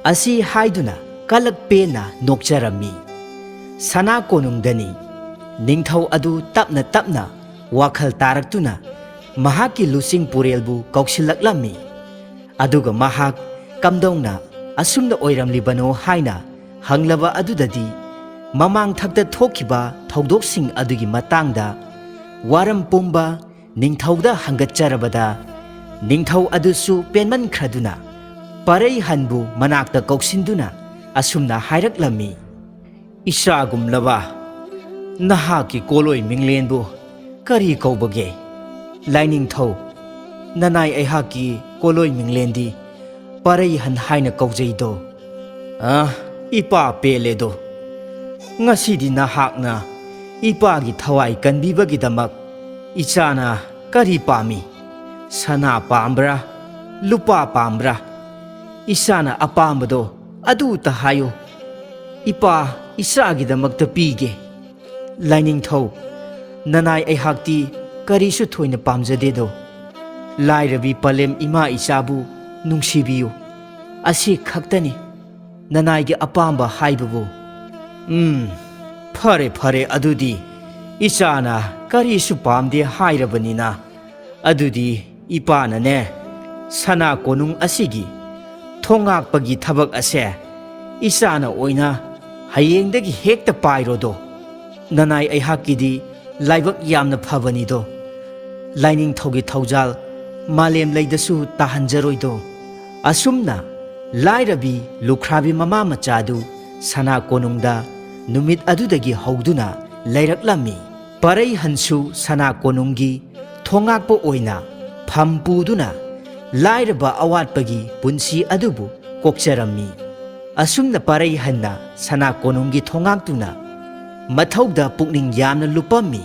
Asi haiduna kalakpena nokcharammi. Sana konungdani ningthau adu tapna wakhal taraktuna mahaki lusing purelbu kauksilaklammi. Aduga mahak kamdongna asumna oiramlibano haina hanglaba adudadi mamang thakta thokiba thaudoksing adugi matangda waram pumba ningthauda hangatcharabada ningthau adusu penman khraduna parai hanbu manakta kauksinduna asumna hairaklammi. Isagum laba nahaki koloi minglenbu kari kaubage. Lainingthau nanai aihaki koloi minglendi parai han haina kaujaido. Ipa peledo ngasidi nahakna ipagi thawai kanbibagidamak ichana kari pami sana pambra lupa pambra isana apambado adu tahayo ꯏꯄꯥ ꯏꯆꯥꯒꯤꯗꯃꯛꯇ ꯄꯤꯒꯦ꯫ ꯂꯥꯏꯅꯤꯡꯊꯧ, ꯅꯅꯥꯏ ꯑꯩꯍꯥꯛꯇꯤ ꯀꯔꯤꯁꯨ ꯊꯣꯏꯅ ꯄꯥꯝꯖꯗꯦꯗꯣ꯫ ꯂꯥꯏꯔꯕꯤ ꯄꯂꯦꯝ ꯏꯃꯥ ꯏꯆꯥꯕꯨ ꯅꯨꯡꯁꯤꯕꯤꯌꯨ, ꯑꯁꯤ ꯈꯛꯇꯅꯤ ꯅꯅꯥꯏꯒꯤ ꯑꯄꯥꯝꯕ ꯍꯥꯏꯕꯕꯨ꯫ ꯐꯔꯦ ꯐꯔꯦ, ꯑꯗꯨꯗꯤ ꯏꯆꯥꯅ ꯀꯔꯤꯁꯨ ꯄꯥꯝꯗꯦ ꯍꯥꯏꯔꯕꯅꯤꯅ ꯑꯗꯨꯗꯤ ꯏꯄꯥꯅꯅꯦ ꯁꯅꯥ ꯀꯣꯅꯨꯡ ꯑꯁꯤꯒꯤ ꯊꯣꯡꯉꯥꯛꯄꯒꯤ ꯊꯕꯛ ꯑꯁꯦ ꯏꯆꯥꯅ ꯑꯣꯏꯅ ꯍꯌꯦꯡꯗꯒꯤ ꯍꯦꯛꯇ ꯄꯥꯏꯔꯣꯗꯣ꯫ ꯅꯅꯥꯏ ꯑꯩꯍꯥꯛꯀꯤꯗꯤ ꯂꯥꯏꯕꯛ ꯌꯥꯝꯅ ꯐꯕꯅꯤꯗꯣ꯫ ꯂꯥꯏꯅꯤꯡꯊꯧꯒꯤ ꯊꯧꯖꯥꯜ ꯃꯥꯂꯦꯝ ꯂꯩꯗꯁꯨ ꯇꯥꯍꯟꯖꯔꯣꯏꯗꯣ꯫ ꯑꯁꯨꯝꯅ ꯂꯥꯏꯔꯕꯤ ꯂꯨꯈ꯭ꯔꯥꯕꯤ ꯃꯃꯥ ꯃꯆꯥꯗꯨ ꯁꯅꯥ ꯀꯣꯅꯨꯡꯗ ꯅꯨꯃꯤꯠ ꯑꯗꯨꯗꯒꯤ ꯍꯧꯗꯨꯅ ꯂꯩꯔꯛꯂꯝꯃꯤ꯫ ꯄꯔꯩꯍꯟꯁꯨ ꯁꯅꯥ ꯀꯣꯅꯨꯡꯒꯤ ꯊꯣꯡꯉꯥꯛꯄ ꯑꯣꯏꯅ ꯐꯝ ꯄꯨꯗꯨꯅ ꯂꯥꯏꯔꯕ ꯑꯋꯥꯠꯄꯒꯤ ꯄꯨꯟꯁꯤ ꯑꯗꯨꯕꯨ ꯀꯣꯛꯆꯔꯝꯃꯤ꯫ ꯑꯁꯨꯝꯅ ꯄꯔꯩꯍꯟꯅ ꯁꯅꯥ ꯀꯣꯅꯨꯡꯒꯤ ꯊꯣꯡꯉꯥꯛꯇꯨꯅ ꯃꯊꯧꯗ ꯄꯨꯛꯅꯤꯡ ꯌꯥꯝꯅ ꯂꯨꯞꯄꯝꯃꯤ꯫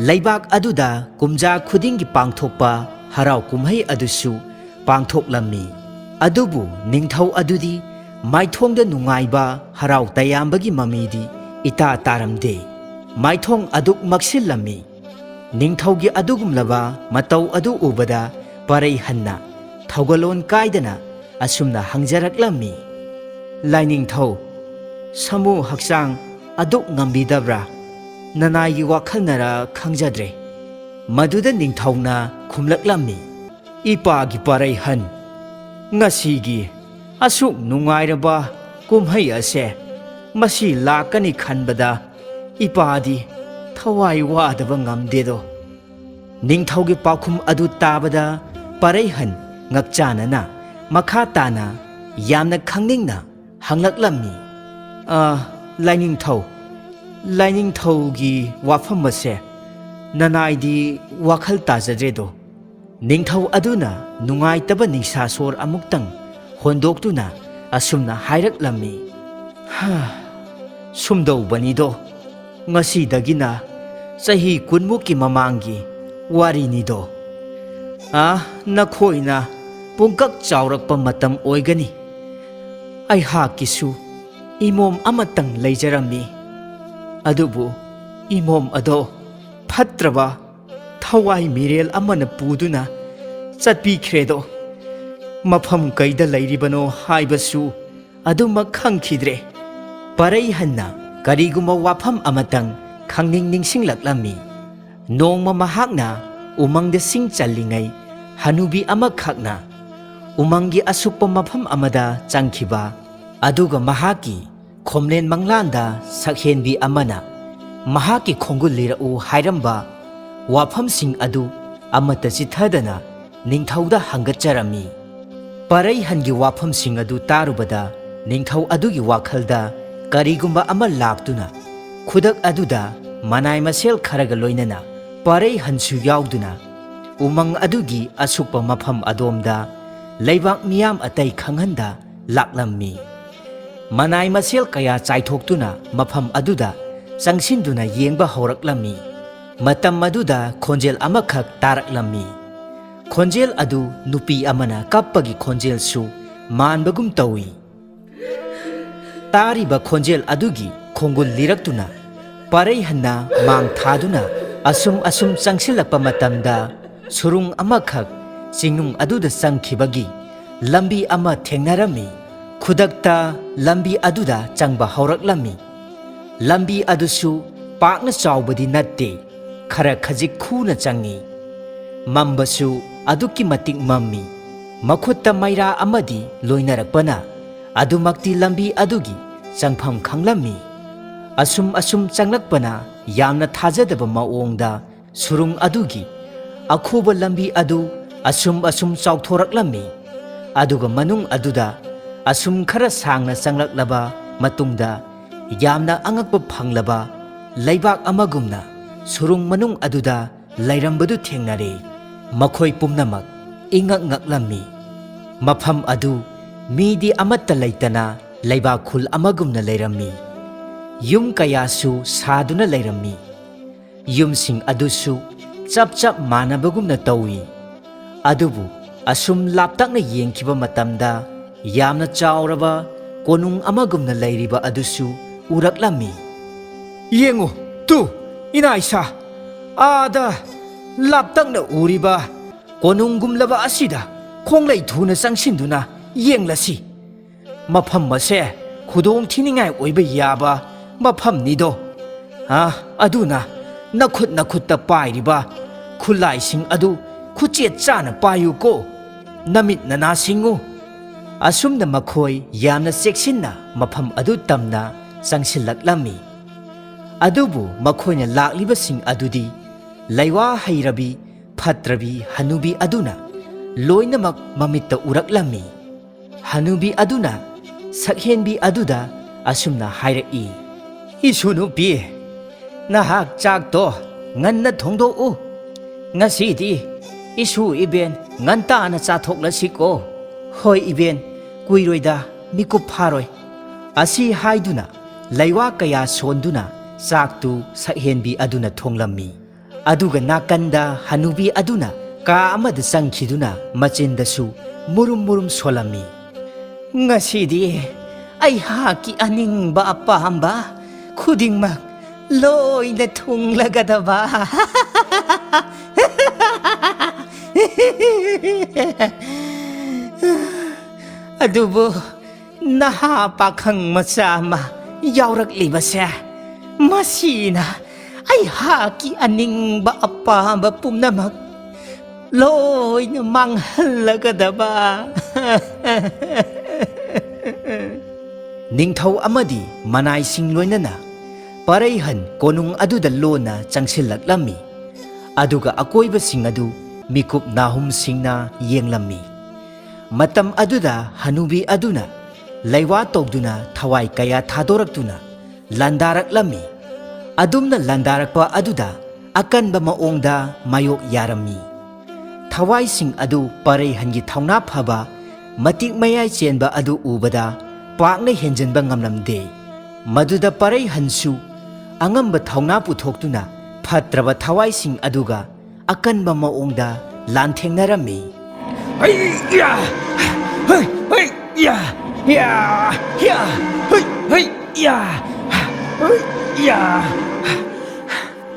ꯂꯩꯕꯥꯛ ꯑꯗꯨꯗ ꯀꯨꯝꯖꯥ ꯈꯨꯗꯤꯡꯒꯤ ꯄꯥꯡꯊꯣꯛꯄ ꯍꯔꯥꯎ ꯀꯨꯝꯍꯩ ꯑꯗꯨꯁꯨ ꯄꯥꯡꯊꯣꯛꯂꯝꯃꯤ꯫ ꯑꯗꯨꯕꯨ ꯅꯤꯡꯊꯧ ꯑꯗꯨꯗꯤ ꯃꯥꯏꯊꯣꯡꯗ ꯅꯨꯡꯉꯥꯏꯕ ꯍꯔꯥꯎ ꯇꯌꯥꯝꯕꯒꯤ ꯃꯃꯤꯗꯤ ꯏꯇꯥ ꯇꯥꯔꯝꯗꯦ꯫ ꯃꯥꯏꯊꯣꯡ ꯑꯗꯨꯛ ꯃꯛꯁꯤꯜꯂꯝꯃꯤ꯫ ꯅꯤꯡꯊꯧꯒꯤ ꯑꯗꯨꯒꯨꯝꯂꯕ ꯃꯇꯧ ꯑꯗꯨ ꯎꯕꯗ ꯄꯔꯩꯍꯟꯅ ꯊꯧꯒꯜꯂꯣꯟ ꯀꯥꯏꯗꯅ ꯑꯁꯨꯝꯅ ꯍꯪꯖꯔꯛꯂꯝꯃꯤ: ꯂꯥꯏꯅꯤꯡꯊꯧ, ꯁꯥꯃꯨ ꯍꯛꯆꯥꯡ ꯑꯗꯨꯛ ꯉꯝꯕꯤꯗꯕ꯭ꯔꯥ? ꯅꯅꯥꯏꯒꯤ ꯋꯥꯈꯜꯅꯔ ꯈꯪꯖꯗ꯭ꯔꯦ꯫ ꯃꯗꯨꯗ ꯅꯤꯡꯊꯧꯅ ꯈꯨꯝꯂꯛꯂꯝꯃꯤ: ꯏꯄꯥꯒꯤ ꯄꯔꯩꯍꯟ, ꯉꯁꯤꯒꯤ ꯑꯁꯨꯛ ꯅꯨꯡꯉꯥꯏꯔꯕ ꯀꯨꯝꯍꯩ ꯑꯁꯦ ꯃꯁꯤ ꯂꯥꯛꯀꯅꯤ ꯈꯟꯕꯗ ꯏꯄꯥꯗꯤ ꯊꯋꯥꯏ ꯋꯥꯗꯕ ꯉꯝꯗꯦꯗꯣ꯫ ꯅꯤꯡꯊꯧꯒꯤ ꯄꯥꯎꯈꯨꯝ ꯑꯗꯨ ꯇꯥꯕꯗ ꯄꯔꯩꯍꯟ ꯉꯛꯆꯥꯅꯅ ꯃꯈꯥ ꯇꯥꯅ ꯌꯥꯝꯅ ꯈꯪꯅꯤꯡꯅ ꯍꯪꯂꯛꯂꯝꯃꯤ: ꯂꯥꯏꯅꯤꯡꯊꯧ, ꯂꯥꯏꯅꯤꯡꯊꯧꯒꯤ ꯋꯥꯐꯝ ꯑꯁꯦ ꯅꯅꯥꯏꯗꯤ ꯋꯥꯈꯜ ꯇꯥꯖꯗ꯭ꯔꯦꯗꯣ꯫ ꯅꯤꯡꯊꯧ ꯑꯗꯨꯅ ꯅꯨꯡꯉꯥꯏꯇꯕ ꯅꯤꯡꯁꯥꯁꯣꯔ ꯑꯃꯨꯛꯇꯪ ꯍꯣꯟꯗꯣꯛꯇꯨꯅ ꯑꯁꯨꯝꯅ ꯍꯥꯏꯔꯛꯂꯝꯃꯤ: ꯁꯨꯝꯗꯧꯕꯅꯤꯗꯣ, ꯉꯁꯤꯗꯒꯤꯅ ꯆꯍꯤ 10ꯃꯨꯛꯀꯤ ꯃꯃꯥꯡꯒꯤ ꯋꯥꯔꯤꯅꯤꯗꯣ꯫ ꯅꯈꯣꯏꯅ ꯄꯨꯡꯀꯛ ꯆꯥꯎꯔꯛꯄ ꯃꯇꯝ ꯑꯣꯏꯒꯅꯤ꯫ ꯑꯩꯍꯥꯛꯀꯤꯁꯨ ꯏꯃꯣꯝ ꯑꯃꯇꯪ ꯂꯩꯖꯔꯝꯃꯤ꯫ ꯑꯗꯨꯕꯨ ꯏꯃꯣꯝ ꯑꯗꯣ ꯐꯠꯇ꯭ꯔꯕ ꯊꯋꯥꯏ ꯃꯤꯔꯦꯜ ꯑꯃꯅ ꯄꯨꯗꯨꯅ ꯆꯠꯄꯤꯈ꯭ꯔꯦꯗꯣ꯫ ꯃꯐꯝ ꯀꯩꯗ ꯂꯩꯔꯤꯕꯅꯣ ꯍꯥꯏꯕꯁꯨ ꯑꯗꯨꯃꯛ ꯈꯪꯈꯤꯗ꯭ꯔꯦ꯫ ꯄꯔꯩꯍꯟꯅ ꯀꯔꯤꯒꯨꯝꯕ ꯋꯥꯐꯝ ꯑꯃꯇꯪ ꯈꯪꯅꯤꯡ ꯅꯤꯡꯁꯤꯡꯂꯛꯂꯝꯃꯤ꯫ ꯅꯣꯡꯃ ꯃꯍꯥꯛꯅ ꯎꯃꯪꯗ ꯁꯤꯡ ꯆꯜꯂꯤꯉꯩ ꯍꯅꯨꯕꯤ ꯑꯃꯈꯛꯅ ꯎꯃꯪꯒꯤ ꯑꯁꯨꯛꯄ ꯃꯐꯝ ꯑꯃꯗ ꯆꯪꯈꯤꯕ ꯑꯗꯨꯒ ꯃꯍꯥꯛꯀꯤ ꯈꯣꯝꯂꯦꯟ ꯃꯪꯂꯥꯟꯗ ꯁꯛꯍꯦꯟꯕꯤ ꯑꯃꯅ ꯃꯍꯥꯛꯀꯤ ꯈꯣꯡꯒꯨꯜ ꯂꯤꯔꯛꯎ ꯍꯥꯏꯔꯝꯕ ꯋꯥꯐꯝꯁꯤꯡ ꯑꯗꯨ ꯑꯃꯠꯇ ꯆꯤꯊꯗꯅ ꯅꯤꯡꯊꯧꯗ ꯍꯪꯒꯠꯆꯔꯝꯃꯤ꯫ ꯄꯔꯩꯍꯟꯒꯤ ꯋꯥꯐꯝꯁꯤꯡ ꯑꯗꯨ ꯇꯥꯔꯨꯕꯗ ꯅꯤꯡꯊꯧ ꯑꯗꯨꯒꯤ ꯋꯥꯈꯜꯗ ꯀꯔꯤꯒꯨꯝꯕ ꯑꯃ ꯂꯥꯛꯇꯨꯅ ꯈꯨꯗꯛ ꯑꯗꯨꯗ ꯃꯅꯥꯏ ꯃꯁꯦꯜ ꯈꯔꯒ ꯂꯣꯏꯅꯅ ꯄꯔꯩꯍꯟꯁꯨ ꯌꯥꯎꯗꯨꯅ ꯎꯃꯪ ꯑꯗꯨꯒꯤ ꯑꯁꯨꯛꯄ ꯃꯐꯝ ꯑꯗꯣꯝꯗ ꯂꯩꯕꯥꯛ ꯃꯤꯌꯥꯝ ꯑꯇꯩ ꯈꯪꯍꯟꯗ ꯂꯥꯛꯂꯝꯃꯤ꯫ ꯃꯅꯥꯏ ꯃꯁꯦꯜ ꯀꯌꯥ ꯆꯥꯏꯊꯣꯛꯇꯨꯅ ꯃꯐꯝ ꯑꯗꯨꯗ ꯆꯪꯁꯤꯟꯗꯨꯅ ꯌꯦꯡꯕ ꯍꯧꯔꯛꯂꯝꯃꯤ꯫ ꯃꯇꯝ ꯑꯗꯨꯗ ꯈꯣꯟꯖꯦꯜ ꯑꯃꯈꯛ ꯇꯥꯔꯛꯂꯝꯃꯤ꯫ ꯈꯣꯟꯖꯦꯜ ꯑꯗꯨ ꯅꯨꯄꯤ ꯑꯃꯅ ꯀꯞꯄꯒꯤ ꯈꯣꯟꯖꯦꯜꯁꯨ ꯃꯥꯟꯕꯒꯨꯝ ꯇꯧꯏ꯫ ꯇꯥꯔꯤꯕ ꯈꯣꯟꯖꯦꯜ ꯑꯗꯨꯒꯤ ꯈꯣꯡꯒꯨꯜ ꯂꯤꯔꯛꯇꯨꯅ ꯄꯔꯩꯍꯟꯅ ꯃꯥꯡ ꯊꯥꯗꯨꯅ ꯑꯁꯨꯝ ꯆꯪꯁꯤꯜꯂꯛꯄ ꯃꯇꯝꯗ ꯁꯨꯔꯨꯡ ꯑꯃꯈꯛ ꯆꯤꯡꯅꯨꯡ ꯑꯗꯨꯗ ꯆꯪꯈꯤꯕꯒꯤ ꯂꯝꯕꯤ ꯑꯃ ꯊꯦꯡꯅꯔꯝꯃꯤ꯫ ꯈꯨꯗꯛꯇ ꯂꯝꯕꯤ ꯑꯗꯨꯗ ꯆꯪꯕ ꯍꯧꯔꯛꯂꯝꯃꯤ꯫ ꯂꯝꯕꯤ ꯑꯗꯨꯁꯨ ꯄꯥꯛꯅ ꯆꯥꯎꯕꯗꯤ ꯅꯠꯇꯦ, ꯈꯔ ꯈꯖꯤꯛ ꯈꯨꯅ ꯆꯪꯏ꯫ ꯃꯝꯕꯁꯨ ꯑꯗꯨꯛꯀꯤ ꯃꯇꯤꯛ ꯃꯝꯃꯤ꯫ ꯃꯈꯨꯠꯇ ꯃꯩꯔꯥ ꯑꯃꯗꯤ ꯂꯣꯏꯅꯔꯛꯄꯅ ꯑꯗꯨꯃꯛꯇꯤ ꯂꯝꯕꯤ ꯑꯗꯨꯒꯤ ꯆꯪꯐꯝ ꯈꯪꯂꯝꯃꯤ꯫ ꯑꯁꯨꯝ ꯆꯪꯂꯛꯄꯅ ꯌꯥꯝꯅ ꯊꯥꯖꯗꯕ ꯃꯑꯣꯡꯗ ꯁꯨꯔꯨꯡ ꯑꯗꯨꯒꯤ ꯑꯈꯨꯕ ꯂꯝꯕꯤ ꯑꯗꯨ ꯑꯁꯨꯝ ꯆꯥꯎꯊꯣꯔꯛꯂꯝꯃꯤ꯫ ꯑꯗꯨꯒ ꯃꯅꯨꯡ ꯑꯗꯨꯗ ꯑꯁꯨꯝ ꯈꯔ ꯁꯥꯡꯅ ꯆꯪꯂꯛꯂꯕ ꯃꯇꯨꯡꯗ ꯌꯥꯝꯅ ꯑꯉꯛꯄ ꯐꯪꯂꯕ ꯂꯩꯕꯥꯛ ꯑꯃꯒꯨꯝꯅ ꯁꯨꯔꯨꯡ ꯃꯅꯨꯡ ꯑꯗꯨꯗ ꯂꯩꯔꯝꯕꯗꯨ ꯊꯦꯡꯅꯔꯦ꯫ ꯃꯈꯣꯏ ꯄꯨꯝꯅꯃꯛ ꯏꯉꯛ ꯉꯛꯂꯝꯃꯤ꯫ ꯃꯐꯝ ꯑꯗꯨ ꯃꯤꯗꯤ ꯑꯃꯠꯇ ꯂꯩꯇꯅ ꯂꯩꯕꯥꯛ ꯈꯨꯜ ꯑꯃꯒꯨꯝꯅ ꯂꯩꯔꯝꯃꯤ꯫ ꯌꯨꯝ ꯀꯌꯥꯁꯨ ꯁꯥꯗꯨꯅ ꯂꯩꯔꯝꯃꯤ꯫ ꯌꯨꯝꯁꯤꯡ ꯑꯗꯨꯁꯨ ꯆꯞ ꯃꯥꯟꯅꯕꯒꯨꯝꯅ ꯇꯧꯏ꯫ ꯑꯗꯨꯕꯨ ꯑꯁꯨꯝ ꯂꯥꯞꯇꯛꯅ ꯌꯦꯡꯈꯤꯕ ꯃꯇꯝꯗ ꯌꯥꯝꯅ ꯆꯥꯎꯔꯕ ꯀꯣꯅꯨꯡ ꯑꯃꯒꯨꯝꯅ ꯂꯩꯔꯤꯕ ꯑꯗꯨꯁꯨ ꯎꯔꯛꯂꯝꯃꯤ꯫ ꯌꯦꯡꯉꯨ ꯇꯨ ꯏꯅꯥ ꯏꯁꯥ, ꯑꯥꯗ ꯂꯥꯞꯇꯛꯅ ꯎꯔꯤꯕ ꯀꯣꯅꯨꯡꯒꯨꯝꯂꯕ ꯑꯁꯤꯗ ꯈꯣꯡꯂꯩ ꯊꯨꯅ ꯆꯪꯁꯤꯟꯗꯨꯅ ꯌꯦꯡꯂꯁꯤ꯫ ꯃꯐꯝ ꯑꯁꯦ ꯈꯨꯗꯣꯡ ꯊꯤꯅꯤꯡꯉꯥꯏ ꯑꯣꯏꯕ ꯌꯥꯕ ꯃꯐꯝꯅꯤꯗꯣ꯫ ꯑꯗꯨꯅ ꯅꯈꯨꯠꯇ ꯄꯥꯏꯔꯤꯕ ꯈꯨꯠꯂꯥꯏꯁꯤꯡ ꯑꯗꯨ ꯈꯨꯆꯦꯠ ꯆꯥꯅ ꯄꯥꯏꯌꯨꯀꯣ, ꯅꯃꯤꯠ ꯅꯅꯥ ꯁꯤꯡꯉꯨ꯫ ꯑꯁꯨꯝꯅ ꯃꯈꯣꯏ ꯌꯥꯝꯅ ꯆꯦꯛꯁꯤꯟꯅ ꯃꯐꯝ ꯑꯗꯨ ꯇꯝꯅ ꯆꯪꯁꯤꯜꯂꯛꯂꯝꯃꯤ꯫ ꯑꯗꯨꯕꯨ ꯃꯈꯣꯏꯅ ꯂꯥꯛꯂꯤꯕꯁꯤꯡ ꯑꯗꯨꯗꯤ ꯂꯩꯋꯥ ꯍꯩꯔꯕꯤ ꯐꯠꯇ꯭ꯔꯕꯤ ꯍꯅꯨꯕꯤ ꯑꯗꯨꯅ ꯂꯣꯏꯅꯃꯛ ꯃꯃꯤꯠꯇ ꯎꯔꯛꯂꯝꯃꯤ꯫ ꯍꯅꯨꯕꯤ ꯑꯗꯨꯅ ꯁꯛꯍꯦꯟꯕꯤ ꯑꯗꯨꯗ ꯑꯁꯨꯝꯅ ꯍꯥꯏꯔꯛꯏ, ꯏꯁꯨ ꯅꯨꯄꯤ, ꯅꯍꯥꯛ ꯆꯥꯛꯇꯣ ꯉꯟꯅ ꯊꯣꯡꯗꯣꯛꯎ꯫ ꯉꯁꯤꯗꯤ ꯏꯁꯨ ꯏꯕꯦꯟ ꯉꯟꯇꯥꯅ ꯆꯥꯊꯣꯛꯂꯁꯤꯀꯣ꯫ ꯍꯣꯏ ꯏꯕꯦꯟ, ꯀꯨꯏꯔꯣꯏꯗ, ꯃꯤꯀꯨꯞ ꯐꯥꯔꯣꯏ꯫ ꯑꯁꯤ ꯍꯥꯏꯗꯨꯅ ꯂꯩꯋꯥ ꯀꯌꯥ ꯁꯣꯟꯗꯨꯅ ꯆꯥꯛꯇꯨ ꯁꯛꯍꯦꯟꯕꯤ ꯑꯗꯨꯅ ꯊꯣꯡꯂꯝꯃꯤ꯫ ꯑꯗꯨꯒ ꯅꯥꯀꯟꯗ ꯍꯅꯨꯕꯤ ꯑꯗꯨꯅ ꯀꯥ ꯑꯃꯗ ꯆꯪꯈꯤꯗꯨꯅ ꯃꯆꯤꯟꯗꯁꯨ ꯃꯨꯔꯨꯝ ꯃꯨꯔꯨꯝ ꯁꯣꯜꯂꯝꯃꯤ꯫ ꯉꯁꯤꯗꯤ ꯑꯩꯍꯥꯛꯀꯤ ꯑꯅꯤꯡꯕ ꯑꯄꯥꯝꯕ ꯈꯨꯗꯤꯡꯃꯛ ꯂꯣꯏꯅ ꯊꯨꯡꯂꯒꯗꯕ꯫ ꯑꯗꯨꯕꯨ ꯅꯍꯥ ꯄꯥꯈꯪ ꯃꯆꯥ ꯑꯃ ꯌꯥꯎꯔꯛꯂꯤꯕꯁꯦ, ꯃꯁꯤꯅ ꯑꯩꯍꯥꯛꯀꯤ ꯑꯅꯤꯡꯕ ꯑꯄꯥꯝꯕ ꯄꯨꯝꯅꯃꯛ ꯂꯣꯏꯅ ꯃꯥꯡꯍꯜꯂꯒꯗꯕ꯫ ꯅꯤꯡꯊꯧ ꯑꯃꯗꯤ ꯃꯅꯥꯏꯁꯤꯡ ꯂꯣꯏꯅꯅ ꯄꯔꯩꯍꯟ ꯀꯣꯅꯨꯡ ꯑꯗꯨꯗ ꯂꯣꯟꯅ ꯆꯪꯁꯤꯜꯂꯛꯂꯝꯃꯤ꯫ ꯑꯗꯨꯒ ꯑꯀꯣꯏꯕꯁꯤꯡ ꯑꯗꯨ ꯃꯤꯀꯨꯞ ꯅꯥꯍꯨꯝꯁꯤꯡꯅ ꯌꯦꯡꯂꯝꯃꯤ꯫ ꯃꯇꯝ ꯑꯗꯨꯗ ꯍꯅꯨꯕꯤ ꯑꯗꯨꯅ ꯂꯩꯋꯥ ꯇꯧꯗꯨꯅ ꯊꯋꯥꯏ ꯀꯌꯥ ꯊꯥꯗꯣꯔꯛꯇꯨꯅ ꯂꯥꯟꯗꯥꯔꯛꯂꯝꯃꯤ꯫ ꯑꯗꯨꯝꯅ ꯂꯥꯟꯗꯥꯔꯛꯄ ꯑꯗꯨꯗ ꯑꯀꯟꯕ ꯃꯑꯣꯡꯗ ꯃꯥꯌꯣꯛ ꯌꯥꯔꯝꯃꯤ꯫ ꯊꯋꯥꯏꯁꯤꯡ ꯑꯗꯨ ꯄꯔꯩꯍꯟꯒꯤ ꯊꯧꯅꯥ ꯐꯕ ꯃꯇꯤꯛ ꯃꯌꯥꯏ ꯆꯦꯟꯕ ꯑꯗꯨ ꯎꯕꯗ ꯄꯥꯛꯅ ꯍꯦꯟꯖꯤꯟꯕ ꯉꯝꯂꯝꯗꯦ꯫ ꯃꯗꯨꯗ ꯄꯔꯩꯍꯟꯁꯨ ꯑꯉꯝꯕ ꯊꯧꯅꯥ ꯄꯨꯊꯣꯛꯇꯨꯅ ꯐꯠꯇ꯭ꯔꯕ ꯊꯋꯥꯏꯁꯤꯡ ꯑꯗꯨꯒ ꯑꯀꯟꯕ ꯃꯑꯣꯡꯗ ꯂꯥꯟꯊꯦꯡꯅꯔꯝꯃꯤ꯫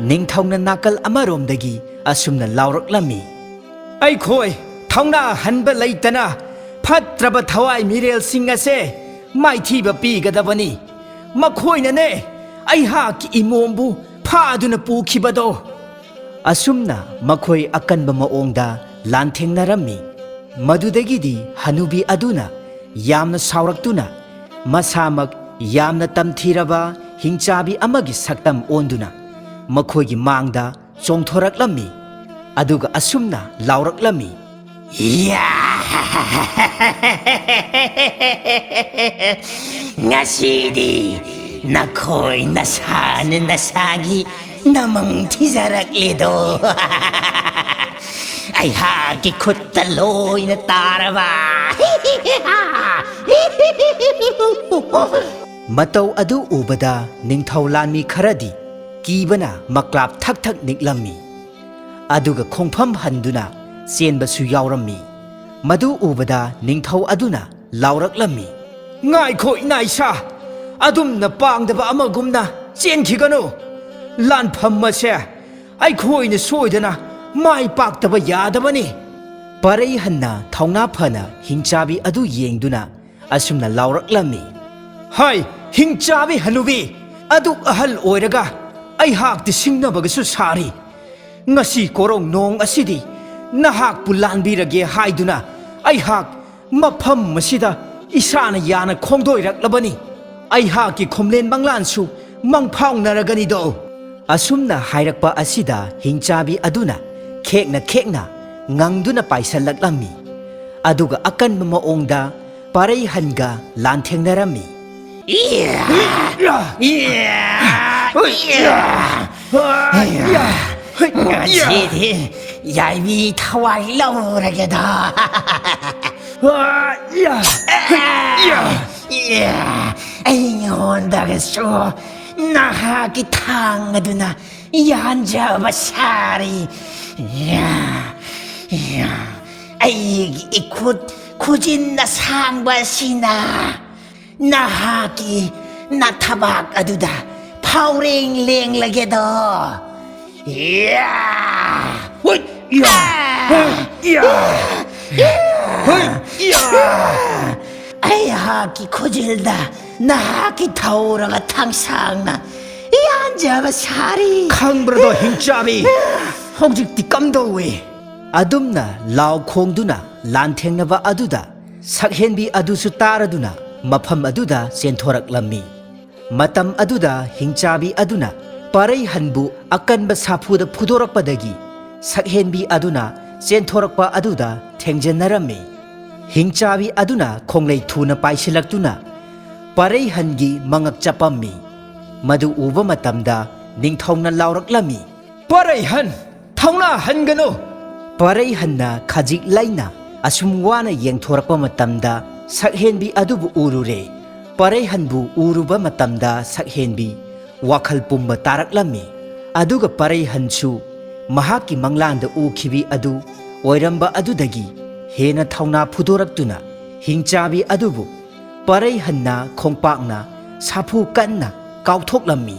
ꯅꯤꯡꯊꯧꯅ ꯅꯥꯀꯜ ꯑꯃꯔꯣꯝꯗꯒꯤ ꯑꯁꯨꯝꯅ ꯂꯥꯎꯔꯛꯂꯝꯃꯤ, ꯑꯩꯈꯣꯏ ꯊꯧꯅꯥ ꯍꯟꯕ ꯂꯩꯇꯅ ꯐꯠꯇ꯭ꯔꯕ ꯊꯋꯥꯏ ꯃꯤꯔꯦꯜꯁꯤꯡ ꯑꯁꯦ ꯃꯥꯏꯊꯤꯕ ꯄꯤꯒꯗꯕꯅꯤ꯫ ꯃꯈꯣꯏꯅꯅꯦ ꯑꯩꯍꯥꯛꯀꯤ ꯏꯃꯣꯝꯕꯨ ꯐꯥꯗꯨꯅ ꯄꯨꯈꯤꯕꯗꯣ꯫ ꯑꯁꯨꯝꯅ ꯃꯈꯣꯏ ꯑꯀꯟꯕ ꯃꯑꯣꯡꯗ ꯂꯥꯟꯊꯦꯡꯅꯔꯝꯃꯤ꯫ ꯃꯗꯨꯗꯒꯤꯗꯤ ꯍꯅꯨꯕꯤ ꯑꯗꯨꯅ ꯌꯥꯝꯅ ꯁꯥꯎꯔꯛꯇꯨꯅ ꯃꯁꯥꯃꯛ ꯌꯥꯝꯅ ꯇꯝꯊꯤꯔꯕ ꯍꯤꯡꯆꯥꯕꯤ ꯑꯃꯒꯤ ꯁꯛꯇꯝ ꯑꯣꯟꯗꯨꯅ ꯃꯈꯣꯏꯒꯤ ꯃꯥꯡꯗ ꯆꯣꯡꯊꯣꯔꯛꯂꯝꯃꯤ꯫ ꯑꯗꯨꯒ ꯑꯁꯨꯝꯅ ꯂꯥꯎꯔꯛꯂꯝꯃꯤ, ꯉꯁꯤꯗꯤ ꯅꯈꯣꯏ ꯅꯁꯥꯅ ꯅꯁꯥꯒꯤ ꯅꯃꯪ ꯊꯤꯖꯔꯛꯂꯤꯗꯣ ꯑꯩꯍꯥꯛꯀꯤ ꯈꯨꯠꯇ ꯂꯣꯏꯅ ꯇꯥꯔꯕ꯫ ꯃꯇꯧ ꯑꯗꯨ ꯎꯕꯗ ꯅꯤꯡꯊꯧ ꯂꯥꯟꯃꯤ ꯈꯔꯗꯤ ꯀꯤꯕꯅ ꯃꯀ꯭ꯂꯥꯞ ꯊꯛ ꯊꯛ ꯅꯤꯛꯂꯝꯃꯤ꯫ ꯑꯗꯨꯒ ꯈꯣꯡꯐꯝ ꯍꯟꯗꯨꯅ ꯆꯦꯟꯕꯁꯨ ꯌꯥꯎꯔꯝꯃꯤ꯫ ꯃꯗꯨ ꯎꯕꯗ ꯅꯤꯡꯊꯧ ꯑꯗꯨꯅ ꯂꯥꯎꯔꯛꯂꯝꯃꯤ, ꯉꯥꯏꯈꯣ ꯏꯅꯥ ꯏꯁꯥ, ꯑꯗꯨꯝꯅ ꯄꯥꯡꯗꯕ ꯑꯃꯒꯨꯝꯅ ꯆꯦꯟꯈꯤꯒꯅꯨ꯫ ꯂꯥꯟꯐꯝ ꯑꯁꯦ ꯑꯩꯈꯣꯏꯅ ꯁꯣꯏꯗꯅ ꯃꯥꯏ ꯄꯥꯛꯇꯕ ꯌꯥꯗꯕꯅꯤ꯫ ꯄꯔꯩꯍꯟꯅ ꯊꯧꯅꯥ ꯐꯅ ꯍꯤꯡꯆꯥꯕꯤ ꯑꯗꯨ ꯌꯦꯡꯗꯨꯅ ꯑꯁꯨꯝꯅ ꯂꯥꯎꯔꯛꯂꯝꯃꯤ, ꯍꯥꯏ ꯍꯤꯡꯆꯥꯕꯤ ꯍꯅꯨꯕꯤ, ꯑꯗꯨꯛ ꯑꯍꯜ ꯑꯣꯏꯔꯒ ꯑꯩꯍꯥꯛꯇꯤ ꯁꯤꯡꯅꯕꯒꯁꯨ ꯁꯥꯔꯤ꯫ ꯉꯁꯤ ꯀꯣꯔꯧ ꯅꯣꯡ ꯑꯁꯤꯗꯤ ꯅꯍꯥꯛꯄꯨ ꯂꯥꯟꯕꯤꯔꯒꯦ ꯍꯥꯏꯗꯨꯅ ꯑꯩꯍꯥꯛ ꯃꯐꯝ ꯑꯁꯤꯗ ꯏꯁꯥꯅ ꯌꯥꯅ ꯈꯣꯡꯗꯣꯏꯔꯛꯂꯕꯅꯤ꯫ ꯑꯩꯍꯥꯛꯀꯤ ꯈꯣꯝꯂꯦꯟ ꯃꯪꯂꯥꯟꯁꯨ ꯃꯪꯐꯥꯎꯅꯔꯒꯅꯤꯗꯣ꯫ ꯑꯁꯨꯝꯅ ꯍꯥꯏꯔꯛꯄ ꯑꯁꯤꯗ ꯍꯤꯡꯆꯥꯕꯤ ꯑꯗꯨꯅ ꯈꯦꯛꯅ ꯈꯦꯛꯅ ꯉꯪꯗꯨꯅ ꯄꯥꯏꯁꯜꯂꯛꯂꯝꯃꯤ꯫ ꯑꯗꯨꯒ ꯑꯀꯟꯕ ꯃꯑꯣꯡꯗ ꯄꯔꯩꯍꯟꯒ ꯂꯥꯟꯊꯦꯡꯅꯔꯝꯃꯤ꯫ ꯉꯁꯤꯗꯤ ꯌꯥꯏꯕꯤ ꯊꯋꯥꯏ ꯂꯧꯔꯒꯦꯗ꯫ ꯑꯩꯉꯣꯟꯗꯒꯁꯨ ꯅꯍꯥꯛꯀꯤ ꯊꯥꯡ ꯑꯗꯨꯅ ꯌꯥꯟꯖꯕ ꯁꯥꯔꯤ꯫ ꯑꯩꯒꯤ ꯏꯈꯨꯠ ꯈꯨꯖꯤꯟ ꯑꯁꯥꯡꯕ ꯑꯁꯤꯅ ꯅꯍꯥꯛꯀꯤ ꯅꯊꯕꯥꯛ ꯑꯗꯨꯗ ꯐꯥꯎꯔꯦꯡ ꯂꯦꯡꯂꯒꯦꯗꯣ ꯍꯣꯏ ꯌꯥ ꯌꯥ ꯍꯣꯏ ꯌꯥ ꯑꯩꯍꯥꯛꯀꯤ ꯈꯨꯖꯤꯜꯗ ꯅꯍꯥꯛꯀꯤ ꯊꯧꯔꯒ ꯊꯥꯡꯁꯥꯡꯅ ꯌꯥꯟꯖꯕ ꯁꯥꯔꯤ ꯈꯪꯕ꯭ꯔꯗꯣ ꯍꯤꯡꯆꯥꯕꯤ ꯍꯧꯖꯤꯛꯇꯤ ꯀꯝꯗꯧꯋꯤ ꯑꯗꯨꯝꯅ ꯂꯥꯎ ꯈꯣꯡꯗꯨꯅ ꯂꯥꯟꯊꯦꯡꯅꯕ ꯑꯗꯨꯗ ꯁꯛꯍꯦꯟꯕꯤ ꯑꯗꯨꯁꯨ ꯇꯥꯔꯗꯨꯅ ꯃꯐꯝ ꯑꯗꯨꯗ ꯆꯦꯟꯊꯣꯔꯛꯂꯝꯃꯤ ꯃꯇꯝ ꯑꯗꯨꯗ ꯍꯤꯡꯆꯥꯕꯤ ꯑꯗꯨꯅ ꯄꯔꯩꯍꯟꯕꯨ ꯑꯀꯟꯕ ꯁꯥꯐꯨꯗ ꯐꯨꯗꯣꯔꯛꯄꯗꯒꯤ ꯁꯛꯍꯦꯟꯕꯤ ꯑꯗꯨꯅ ꯆꯦꯟꯊꯣꯔꯛꯄ ꯑꯗꯨꯗ ꯊꯦꯡꯖꯟꯅꯔꯝꯃꯤ ꯍꯤꯡꯆꯥꯕꯤ ꯑꯗꯨꯅ ꯈꯣꯡꯂꯩ ꯊꯨꯅ ꯄꯥꯏꯁꯤꯜꯂꯛꯇꯨꯅ ꯄꯔꯩꯍꯟꯒꯤ ꯃꯉꯛ ꯆꯞꯄꯝꯃꯤ ꯃꯗꯨ ꯎꯕ ꯃꯇꯝꯗ ꯅꯤꯡꯊꯧꯅ ꯂꯥꯎꯔꯛꯂꯝꯃꯤ ꯄꯔꯩꯍꯟ ꯊꯧꯅꯥ ꯍꯟꯒꯅꯨ ꯄꯔꯩꯍꯟꯅ ꯈꯖꯤꯛ ꯂꯩꯅ ꯑꯁꯨꯝ ꯋꯥꯅ ꯌꯦꯡꯊꯣꯔꯛꯄ ꯃꯇꯝꯗ ꯁꯛꯍꯦꯟꯕꯤ ꯑꯗꯨꯕꯨ ꯎꯔꯨꯔꯦ ꯄꯔꯩꯍꯟꯕꯨ ꯎꯔꯨꯕ ꯃꯇꯝꯗ ꯁꯛꯍꯦꯟꯕꯤ ꯋꯥꯈꯜ ꯄꯨꯝꯕ ꯇꯥꯔꯛꯂꯝꯃꯤ ꯑꯗꯨꯒ ꯄꯔꯩꯍꯟꯁꯨ ꯃꯍꯥꯛꯀꯤ ꯃꯪꯂꯥꯟꯗ ꯎꯈꯤꯕꯤ ꯑꯗꯨ ꯑꯣꯏꯔꯝꯕ ꯑꯗꯨꯗꯒꯤ ꯍꯦꯟꯅ ꯊꯧꯅꯥ ꯐꯨꯗꯣꯔꯛꯇꯨꯅ ꯍꯤꯡꯆꯥꯕꯤ ꯑꯗꯨꯕꯨ ꯄꯔꯩꯍꯟꯅ ꯈꯣꯡꯄꯥꯛꯅ ꯁꯥꯐꯨ ꯀꯟꯅ ꯀꯥꯎꯊꯣꯛꯂꯝꯃꯤ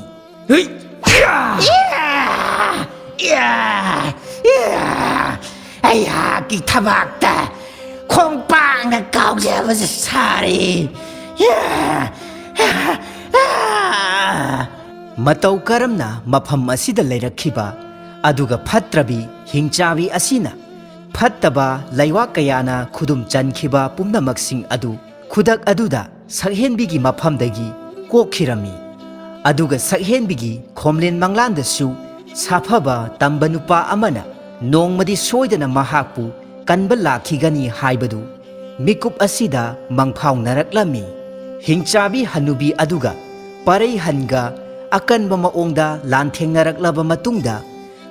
ꯑꯩꯍꯥꯛꯀꯤ ꯊꯕꯥꯛꯇ ꯈꯣꯡꯄꯥꯛꯅ ꯀꯥꯎꯖꯕꯁꯨ ꯁꯥꯔꯤ ꯃꯇꯧ ꯀꯔꯝꯅ ꯃꯐꯝ ꯑꯁꯤꯗ ꯂꯩꯔꯛꯈꯤꯕ ꯑꯗꯨꯒ ꯐꯠꯇ꯭ꯔꯕꯤ ꯍꯤꯡꯆꯥꯕꯤ ꯑꯁꯤꯅ ꯐꯠꯇꯕ ꯂꯩꯋꯥ ꯀꯌꯥꯅ ꯈꯨꯗꯨꯝ ꯆꯟꯈꯤꯕ ꯄꯨꯝꯅꯃꯛꯁꯤꯡ ꯑꯗꯨ ꯈꯨꯗꯛ ꯑꯗꯨꯗ ꯁꯛꯍꯦꯟꯕꯤꯒꯤ ꯃꯐꯝꯗꯒꯤ ꯀꯣꯛꯈꯤꯔꯝꯃꯤ ꯑꯗꯨꯒ ꯁꯛꯍꯦꯟꯕꯤꯒꯤ ꯈꯣꯝꯂꯦꯟ ꯃꯪꯂꯥꯟꯗꯁꯨ ꯁꯥꯐꯕ ꯇꯝꯕ ꯅꯨꯄꯥ ꯑꯃꯅ ꯅꯣꯡꯃꯗꯤ ꯁꯣꯏꯗꯅ ꯃꯍꯥꯛꯄꯨ ꯀꯟꯕ ꯂꯥꯛꯈꯤꯒꯅꯤ ꯍꯥꯏꯕꯗꯨ ꯃꯤꯀꯨꯞ ꯑꯁꯤꯗ ꯃꯪꯐꯥꯎꯅꯔꯛꯂꯝꯃꯤ ꯍꯤꯡꯆꯥꯕꯤ ꯍꯟꯅꯨꯕꯤ ꯑꯗꯨꯒ ꯄꯔꯩꯍꯟꯒ ꯑꯀꯟꯕ ꯃꯑꯣꯡꯗ ꯂꯥꯟꯊꯦꯡꯅꯔꯛꯂꯕ ꯃꯇꯨꯡꯗ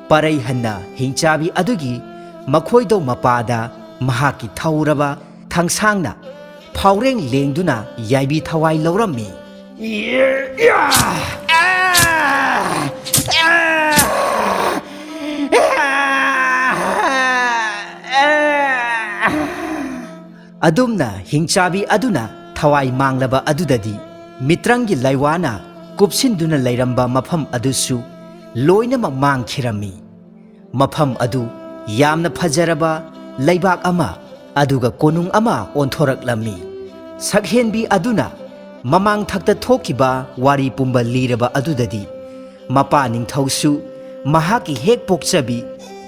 ꯄꯔꯩꯍꯟꯅ ꯍꯤꯡꯆꯥꯕꯤ ꯑꯗꯨꯒꯤ ꯃꯈꯣꯏꯗꯧ ꯃꯄꯥꯗ ꯃꯍꯥꯛꯀꯤ ꯊꯧꯔꯕ ꯊꯥꯡꯁꯥꯡꯅ ꯐꯥꯎꯔꯦꯡ ꯂꯦꯡꯗꯨꯅ ꯌꯥꯏꯕꯤ ꯊꯋꯥꯏ ꯂꯧꯔꯝꯃꯤ ꯑꯗꯨꯝꯅ ꯍꯤꯡꯆꯥꯕꯤ ꯑꯗꯨꯅ ꯊꯋꯥꯏ ꯃꯥꯡꯂꯕ ꯑꯗꯨꯗꯗꯤ ꯃꯤꯇ꯭ꯔꯪꯒꯤ ꯂꯩꯋꯥꯅ ꯀꯨꯞꯁꯤꯟꯗꯨꯅ ꯂꯩꯔꯝꯕ ꯃꯐꯝ ꯑꯗꯨꯁꯨ ꯂꯣꯏꯅꯃꯛ ꯃꯥꯡꯈꯤꯔꯝꯃꯤ ꯃꯐꯝ ꯑꯗꯨ ꯌꯥꯝꯅ ꯐꯖꯔꯕ ꯂꯩꯕꯥꯛ ꯑꯃ ꯑꯗꯨꯒ ꯀꯣꯅꯨꯡ ꯑꯃ ꯑꯣꯟꯊꯣꯔꯛꯂꯝꯃꯤ ꯁꯛꯍꯦꯟꯕꯤ ꯑꯗꯨꯅ ꯃꯃꯥꯡꯊꯛꯇ ꯊꯣꯛꯈꯤꯕ ꯋꯥꯔꯤ ꯄꯨꯝꯕ ꯂꯤꯔꯕ ꯑꯗꯨꯗꯗꯤ ꯃꯄꯥ ꯅꯤꯡꯊꯧꯁꯨ ꯃꯍꯥꯛꯀꯤ ꯍꯦꯛ ꯄꯣꯛꯆꯕꯤ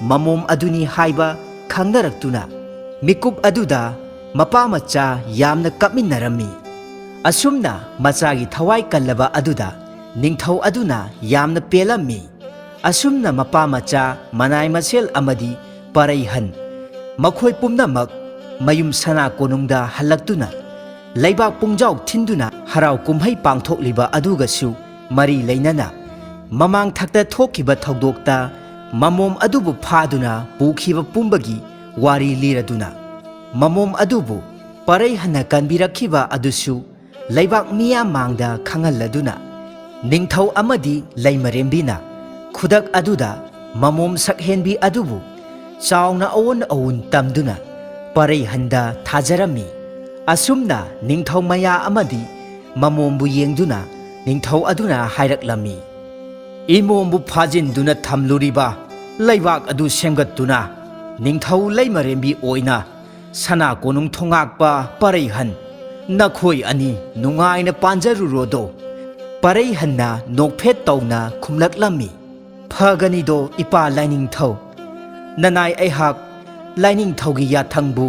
ꯃꯃꯣꯝ ꯑꯗꯨꯅꯤ ꯍꯥꯏꯕ ꯈꯪꯅꯔꯛꯇꯨꯅ ꯃꯤꯀꯨꯞ ꯑꯗꯨꯗ ꯃꯄꯥ ꯃꯆꯥ ꯌꯥꯝꯅ ꯀꯞꯃꯤꯟꯅꯔꯝꯃꯤ ꯑꯁꯨꯝꯅ ꯃꯆꯥꯒꯤ ꯊꯋꯥꯏ ꯀꯜꯂꯕ ꯑꯗꯨꯗ ꯅꯤꯡꯊꯧ ꯑꯗꯨꯅ ꯌꯥꯝꯅ ꯄꯦꯜꯂꯝꯃꯤ ꯑꯁꯨꯝꯅ ꯃꯄꯥ ꯃꯆꯥ ꯃꯅꯥꯏ ꯃꯁꯦꯜ ꯑꯃꯗꯤ ꯄꯔꯩꯍꯟ ꯃꯈꯣꯏ ꯄꯨꯝꯅꯃꯛ ꯃꯌꯨꯝ ꯁꯅꯥ ꯀꯣꯅꯨꯡꯗ ꯍꯜꯂꯛꯇꯨꯅ ꯂꯩꯕꯥꯛ ꯄꯨꯡꯖꯥꯎ ꯊꯤꯟꯗꯨꯅ ꯍꯔꯥꯎ ꯀꯨꯝꯍꯩ ꯄꯥꯡꯊꯣꯛꯂꯤꯕ ꯑꯗꯨꯒꯁꯨ ꯃꯔꯤ ꯂꯩꯅꯅ ꯃꯃꯥꯡꯊꯛꯇ ꯊꯣꯛꯈꯤꯕ ꯊꯧꯗꯣꯛꯇ ꯃꯃꯣꯝ ꯑꯗꯨꯕꯨ ꯐꯥꯗꯨꯅ ꯄꯨꯈꯤꯕ ꯄꯨꯝꯕꯒꯤ ꯋꯥꯔꯤ ꯂꯤꯔꯗꯨꯅ ꯃꯃꯣꯝ ꯑꯗꯨꯕꯨ ꯄꯔꯩꯍꯟꯅ ꯀꯟꯕꯤꯔꯛꯈꯤꯕ ꯑꯗꯨꯁꯨ ꯂꯩꯕꯥꯛ ꯃꯤꯌꯥꯝ ꯃꯥꯡꯗ ꯈꯪꯍꯜꯂꯗꯨꯅ ꯅꯤꯡꯊꯧ ꯑꯃꯗꯤ ꯂꯩꯃꯔꯦꯝꯕꯤꯅ ꯈꯨꯗꯛ ꯑꯗꯨꯗ ꯃꯃꯣꯝ ꯁꯛꯍꯦꯟꯕꯤ ꯑꯗꯨꯕు ꯆꯥꯎꯅ ꯑꯑꯣꯟ ꯑꯑꯣꯟ ꯇꯝꯗꯨꯅ ꯄꯔꯩꯍꯟꯗ ꯊꯥꯖꯔꯝꯃꯤ ꯑꯁꯨꯝꯅ ꯅꯤꯡꯊꯧ ꯃꯌꯥ ꯑꯃꯗꯤ ꯃꯃꯣꯝꯕꯨ ꯌꯦꯡꯗꯨꯅ ꯅꯤꯡꯊꯧ ꯑꯗꯨꯅ ꯍꯥꯏꯔꯛꯂꯝꯃꯤ ꯏꯃꯣꯝꯕꯨ ꯐꯥꯖꯤꯟꯗꯨꯅ ꯊꯝꯂꯨꯔꯤꯕ ꯂꯩꯕꯥꯛ ꯑꯗꯨ ꯁꯦꯝꯒꯠꯇꯨꯅ ꯅꯤꯡꯊꯧ ꯂꯩꯃꯔꯦꯝꯕꯤ ꯑꯣꯏꯅ ꯁꯅꯥ ꯀꯣꯅꯨꯡ ꯊꯣꯉꯥꯛꯄ ꯄꯔꯩꯍꯟ ꯅꯈꯣꯏ ꯑꯅꯤ ꯅꯨꯡꯉꯥꯏꯅ ꯄꯥꯟꯖꯔꯨꯔꯣꯗꯣ ꯄꯔꯩꯍꯟꯅ ꯅꯣꯛꯐꯦꯠ ꯇꯧꯅ ꯈꯨꯝꯂꯛꯂꯝꯃꯤ ꯐꯒꯅꯤꯗꯣ ꯏꯄꯥ ꯂꯥꯏꯅꯤꯡꯊꯧ ꯅꯅꯥꯏ ꯑꯩꯍꯥꯛ ꯂꯥꯏꯅꯤꯡꯊꯧꯒꯤ ꯌꯥꯊꯪꯕꯨ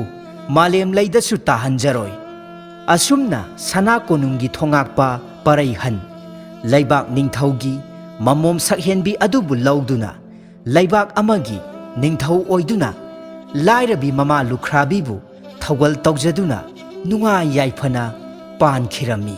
ꯃꯥꯂꯦꯝ ꯂꯩꯗꯁꯨ ꯇꯥꯍꯟꯖꯔꯣꯏ ꯑꯁꯨꯝꯅ ꯁꯅꯥ ꯀꯣꯅꯨꯡꯒꯤ ꯊꯣꯉꯥꯛꯄ ꯄꯔꯩꯍꯟ ꯂꯩꯕꯥꯛ ꯅꯤꯡꯊꯧꯒꯤ ꯃꯃꯣꯝ ꯁꯛꯍꯦꯟꯕꯤ ꯑꯗꯨꯕꯨ ꯂꯧꯗꯨꯅ ꯂꯩꯕꯥꯛ ꯑꯃꯒꯤ ꯅꯤꯡꯊꯧ ꯑꯣꯏꯗꯨꯅ ꯂꯥꯏꯔꯕꯤ ꯃꯃꯥ ꯂꯨꯈ꯭ꯔꯥꯕꯤꯕꯨ ꯊꯧꯒꯜ ꯇꯧꯖꯗꯨꯅ ꯅꯨꯡꯉꯥꯏ ꯌꯥꯏꯐꯅ ꯄꯥꯟꯈꯤꯔꯝꯃꯤ